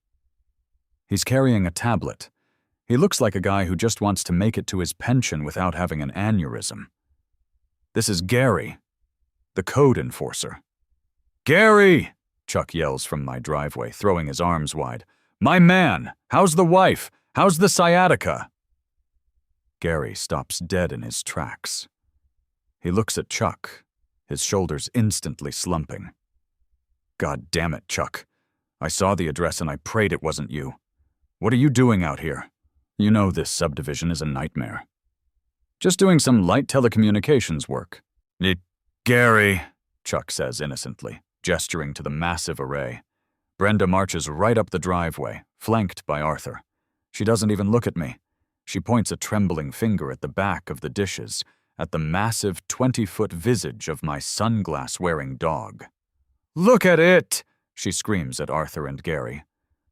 He's carrying a tablet. He looks like a guy who just wants to make it to his pension without having an aneurysm. This is Gary, the code enforcer. "Gary!" Chuck yells from my driveway, throwing his arms wide. "My man! How's the wife? How's the sciatica?" Gary stops dead in his tracks. He looks at Chuck, his shoulders instantly slumping. "God damn it, Chuck. I saw the address and I prayed it wasn't you. What are you doing out here? You know this subdivision is a nightmare." "Just doing some light telecommunications work." "Gary," Chuck says innocently, gesturing to the massive array. Brenda marches right up the driveway, flanked by Arthur. She doesn't even look at me. She points a trembling finger at the back of the dishes, at the massive 20-foot visage of my sunglass-wearing dog. "Look at it!" she screams at Arthur and Gary.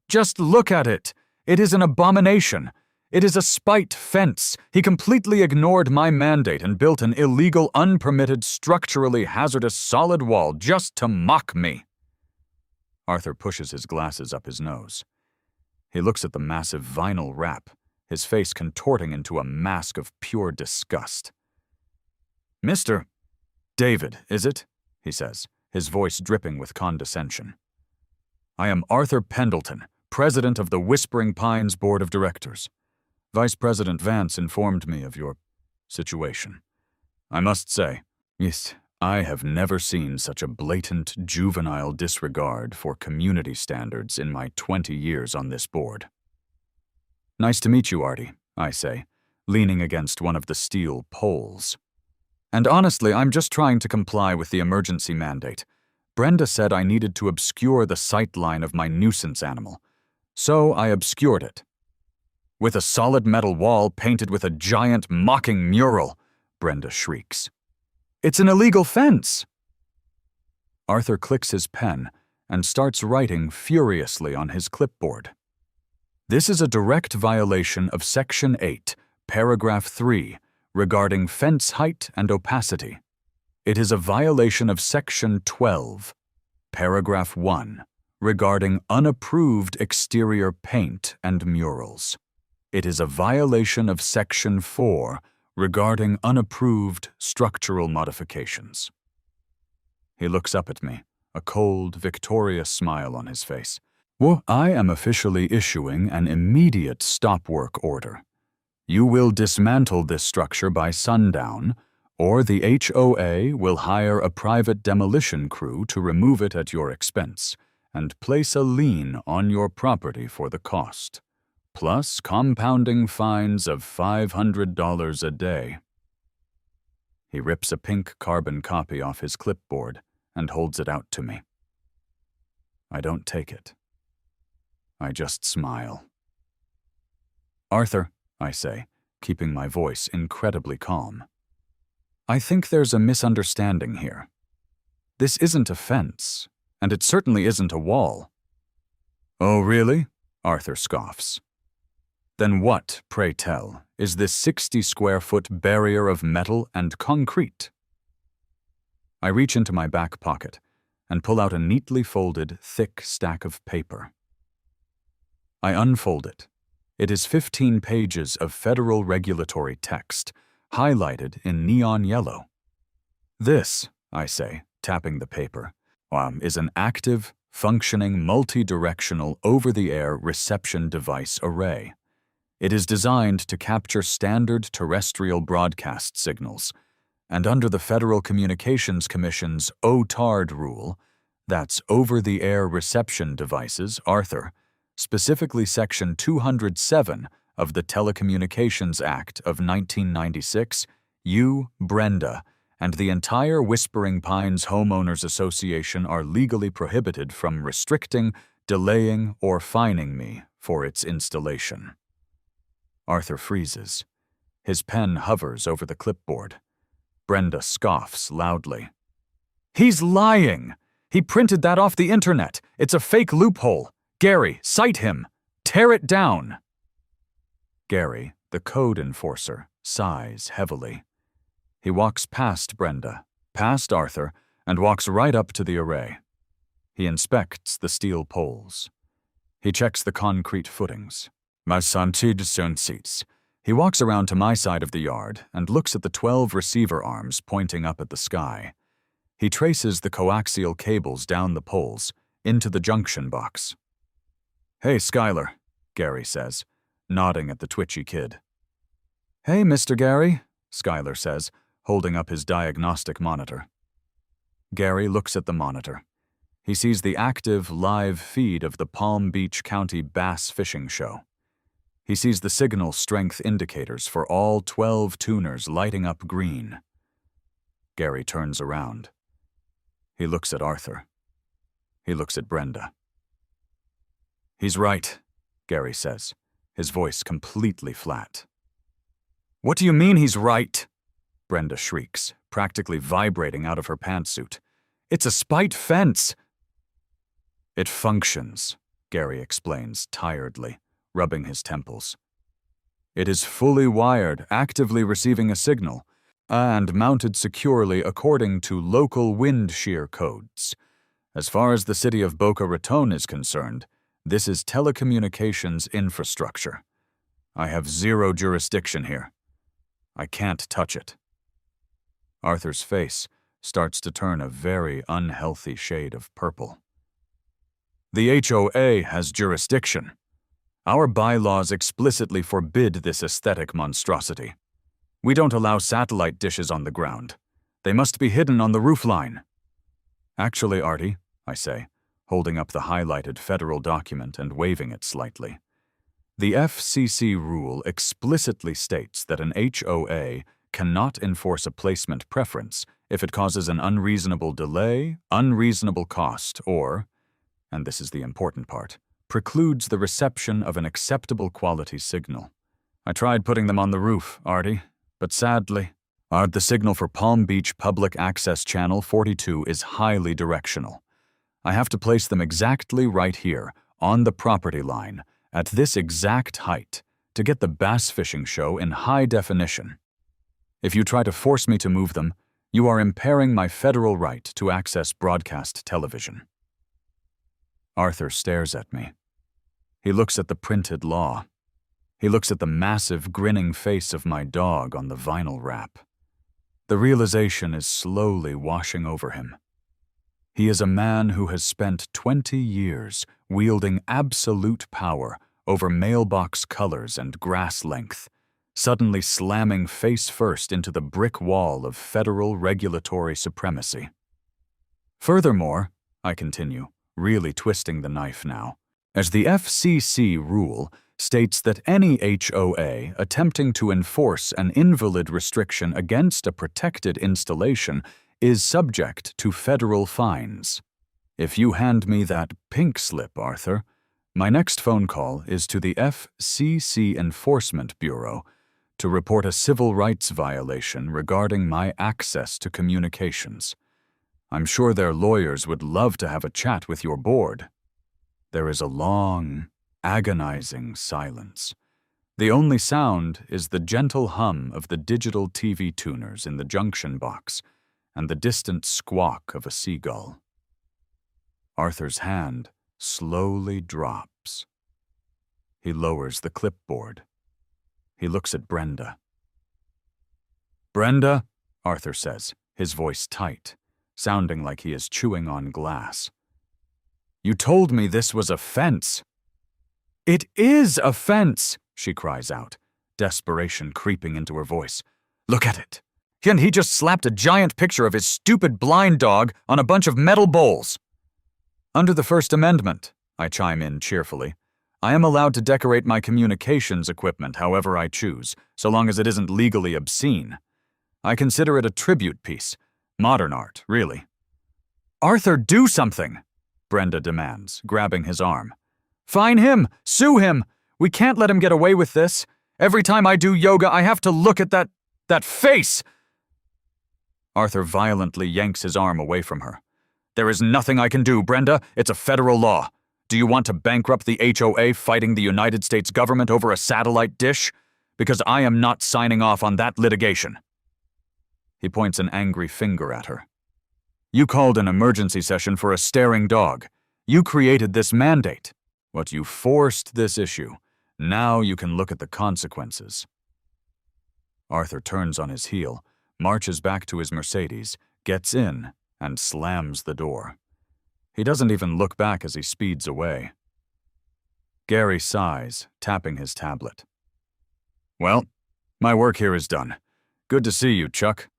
Just look at it. It is an abomination. It is a spite fence. He completely ignored my mandate and built an illegal, unpermitted, structurally hazardous solid wall just to mock me." Arthur pushes his glasses up his nose. He looks at the massive vinyl wrap, his face contorting into a mask of pure disgust. "Mr. David, is it?" he says, his voice dripping with condescension. "I am Arthur Pendleton, president of the Whispering Pines Board of Directors. Vice President Vance informed me of your situation. I must say, yes, I have never seen such a blatant, juvenile disregard for community standards in my 20 years on this board." "Nice to meet you, Artie," I say, leaning against one of the steel poles. "And honestly, I'm just trying to comply with the emergency mandate. Brenda said I needed to obscure the sightline of my nuisance animal, so I obscured it. With a solid metal wall painted with a giant mocking mural," Brenda shrieks. "It's an illegal fence." Arthur clicks his pen and starts writing furiously on his clipboard. "This is a direct violation of Section 8, Paragraph 3, regarding fence height and opacity. It is a violation of Section 12, Paragraph 1, regarding unapproved exterior paint and murals. It is a violation of Section 4, regarding unapproved structural modifications." He looks up at me, a cold, victorious smile on his face. "Well, I am officially issuing an immediate stop work order. You will dismantle this structure by sundown, or the HOA will hire a private demolition crew to remove it at your expense and place a lien on your property for the cost, plus compounding fines of $500 a day." He rips a pink carbon copy off his clipboard and holds it out to me. I don't take it. I just smile. "Arthur," I say, keeping my voice incredibly calm, "I think there's a misunderstanding here. This isn't a fence, and it certainly isn't a wall." "Oh, really?" Arthur scoffs. "Then what, pray tell, is this 60-square-foot barrier of metal and concrete?" I reach into my back pocket and pull out a neatly folded, thick stack of paper. I unfold it. It is 15 pages of federal regulatory text, highlighted in neon yellow. "This," I say, tapping the paper, is an active, functioning, multi-directional, over-the-air reception device array. It is designed to capture standard terrestrial broadcast signals, and under the Federal Communications Commission's OTARD rule, that's Over-the-Air Reception Devices, Arthur, specifically Section 207 of the Telecommunications Act of 1996, you, Brenda, and the entire Whispering Pines Homeowners Association are legally prohibited from restricting, delaying, or fining me for its installation." Arthur freezes. His pen hovers over the clipboard. Brenda scoffs loudly. "He's lying! He printed that off the internet! It's a fake loophole! Gary, cite him! Tear it down!" Gary, the code enforcer, sighs heavily. He walks past Brenda, past Arthur, and walks right up to the array. He inspects the steel poles. He checks the concrete footings. He walks around to my side of the yard and looks at the 12 receiver arms pointing up at the sky. He traces the coaxial cables down the poles, into the junction box. "Hey, Skylar," Gary says, nodding at the twitchy kid. "Hey, Mr. Gary," Skylar says, holding up his diagnostic monitor. Gary looks at the monitor. He sees the active, live feed of the Palm Beach County Bass Fishing Show. He sees the signal strength indicators for all 12 tuners lighting up green. Gary turns around. He looks at Arthur. He looks at Brenda. "He's right," Gary says, his voice completely flat. "What do you mean he's right?" Brenda shrieks, practically vibrating out of her pantsuit. "It's a spite fence." "It functions," Gary explains tiredly, rubbing his temples. It is fully wired, actively receiving a signal, and mounted securely according to local wind shear codes. As far as the city of Boca Raton is concerned, this is telecommunications infrastructure. I have zero jurisdiction here. I can't touch it. Arthur's face starts to turn a very unhealthy shade of purple. The HOA has jurisdiction. Our bylaws explicitly forbid this aesthetic monstrosity. We don't allow satellite dishes on the ground. They must be hidden on the roofline. Actually, Artie, I say, holding up the highlighted federal document and waving it slightly. The FCC rule explicitly states that an HOA cannot enforce a placement preference if it causes an unreasonable delay, unreasonable cost, or, and this is the important part, precludes the reception of an acceptable quality signal. I tried putting them on the roof, Artie, but sadly, the signal for Palm Beach Public Access Channel 42 is highly directional. I have to place them exactly right here, on the property line, at this exact height, to get the bass fishing show in high definition. If you try to force me to move them, you are impairing my federal right to access broadcast television. Arthur stares at me. He looks at the printed law. He looks at the massive, grinning face of my dog on the vinyl wrap. The realization is slowly washing over him. He is a man who has spent 20 years wielding absolute power over mailbox colors and grass length, suddenly slamming face first into the brick wall of federal regulatory supremacy. Furthermore, I continue, really twisting the knife now, as the FCC rule states that any HOA attempting to enforce an invalid restriction against a protected installation is subject to federal fines. If you hand me that pink slip, Arthur, my next phone call is to the FCC Enforcement Bureau to report a civil rights violation regarding my access to communications. I'm sure their lawyers would love to have a chat with your board. There is a long, agonizing silence. The only sound is the gentle hum of the digital TV tuners in the junction box and the distant squawk of a seagull. Arthur's hand slowly drops. He lowers the clipboard. He looks at Brenda. "Brenda," Arthur says, his voice tight, sounding like he is chewing on glass. "You told me this was a fence." "It is a fence," she cries out, desperation creeping into her voice. "Look at it. And he just slapped a giant picture of his stupid blind dog on a bunch of metal bowls." "Under the First Amendment," I chime in cheerfully, "I am allowed to decorate my communications equipment however I choose, so long as it isn't legally obscene. I consider it a tribute piece. Modern art, really." "Arthur, do something!" Brenda demands, grabbing his arm. "Fine him! Sue him! We can't let him get away with this. Every time I do yoga, I have to look at that face!" Arthur violently yanks his arm away from her. "There is nothing I can do, Brenda. It's a federal law. Do you want to bankrupt the HOA fighting the United States government over a satellite dish? Because I am not signing off on that litigation." He points an angry finger at her. "You called an emergency session for a staring dog. You created this mandate. But you forced this issue. Now you can look at the consequences." Arthur turns on his heel, marches back to his Mercedes, gets in, and slams the door. He doesn't even look back as he speeds away. Gary sighs, tapping his tablet. "Well, my work here is done. Good to see you, Chuck.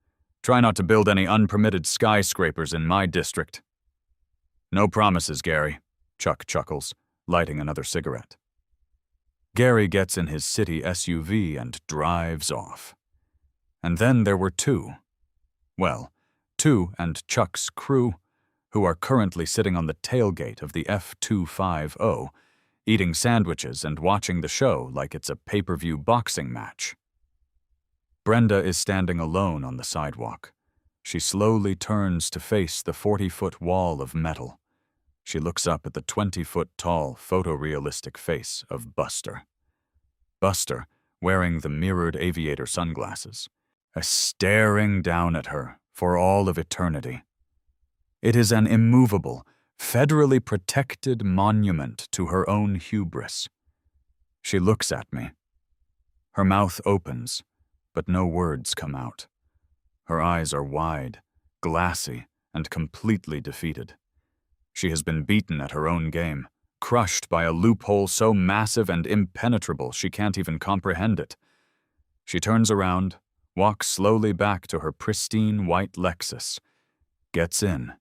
Try not to build any unpermitted skyscrapers in my district." "No promises, Gary," Chuck chuckles, lighting another cigarette. Gary gets in his city SUV and drives off. And then there were two. Well, two and Chuck's crew, who are currently sitting on the tailgate of the F-250, eating sandwiches and watching the show like it's a pay-per-view boxing match. Brenda is standing alone on the sidewalk. She slowly turns to face the 40-foot wall of metal. She looks up at the 20-foot-tall, photorealistic face of Buster. Buster, wearing the mirrored aviator sunglasses, is staring down at her for all of eternity. It is an immovable, federally protected monument to her own hubris. She looks at me. Her mouth opens, but no words come out. Her eyes are wide, glassy, and completely defeated. She has been beaten at her own game, crushed by a loophole so massive and impenetrable she can't even comprehend it. She turns around, walks slowly back to her pristine white Lexus, gets in,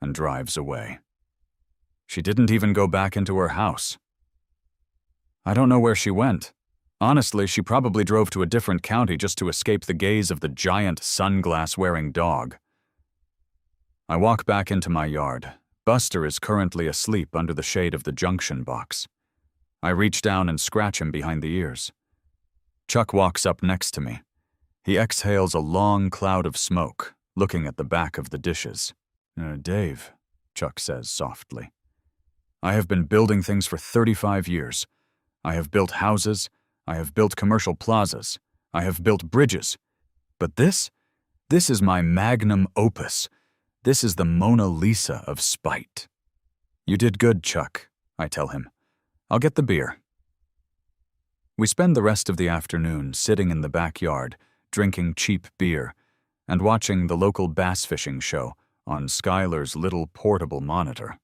and drives away. She didn't even go back into her house. I don't know where she went. Honestly, she probably drove to a different county just to escape the gaze of the giant sunglass-wearing dog. I walk back into my yard. Buster is currently asleep under the shade of the junction box. I reach down and scratch him behind the ears. Chuck walks up next to me. He exhales a long cloud of smoke, looking at the back of the dishes. Dave, Chuck says softly. I have been building things for 35 years. I have built houses. I have built commercial plazas. I have built bridges. But this is my magnum opus. This is the Mona Lisa of spite. You did good, Chuck, I tell him. I'll get the beer. We spend the rest of the afternoon sitting in the backyard, drinking cheap beer, and watching the local bass fishing show on Skylar's little portable monitor.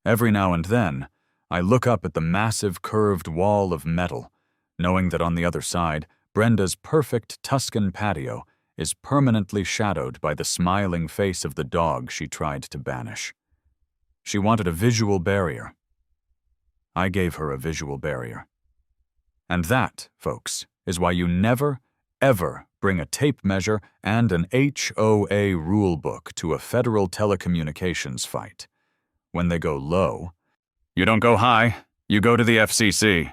Every now and then, I look up at the massive curved wall of metal, knowing that on the other side, Brenda's perfect Tuscan patio is permanently shadowed by the smiling face of the dog she tried to banish. She wanted a visual barrier. I gave her a visual barrier. And that, folks, is why you never, ever bring a tape measure and an HOA rule book to a federal telecommunications fight. When they go low, you don't go high, you go to the FCC.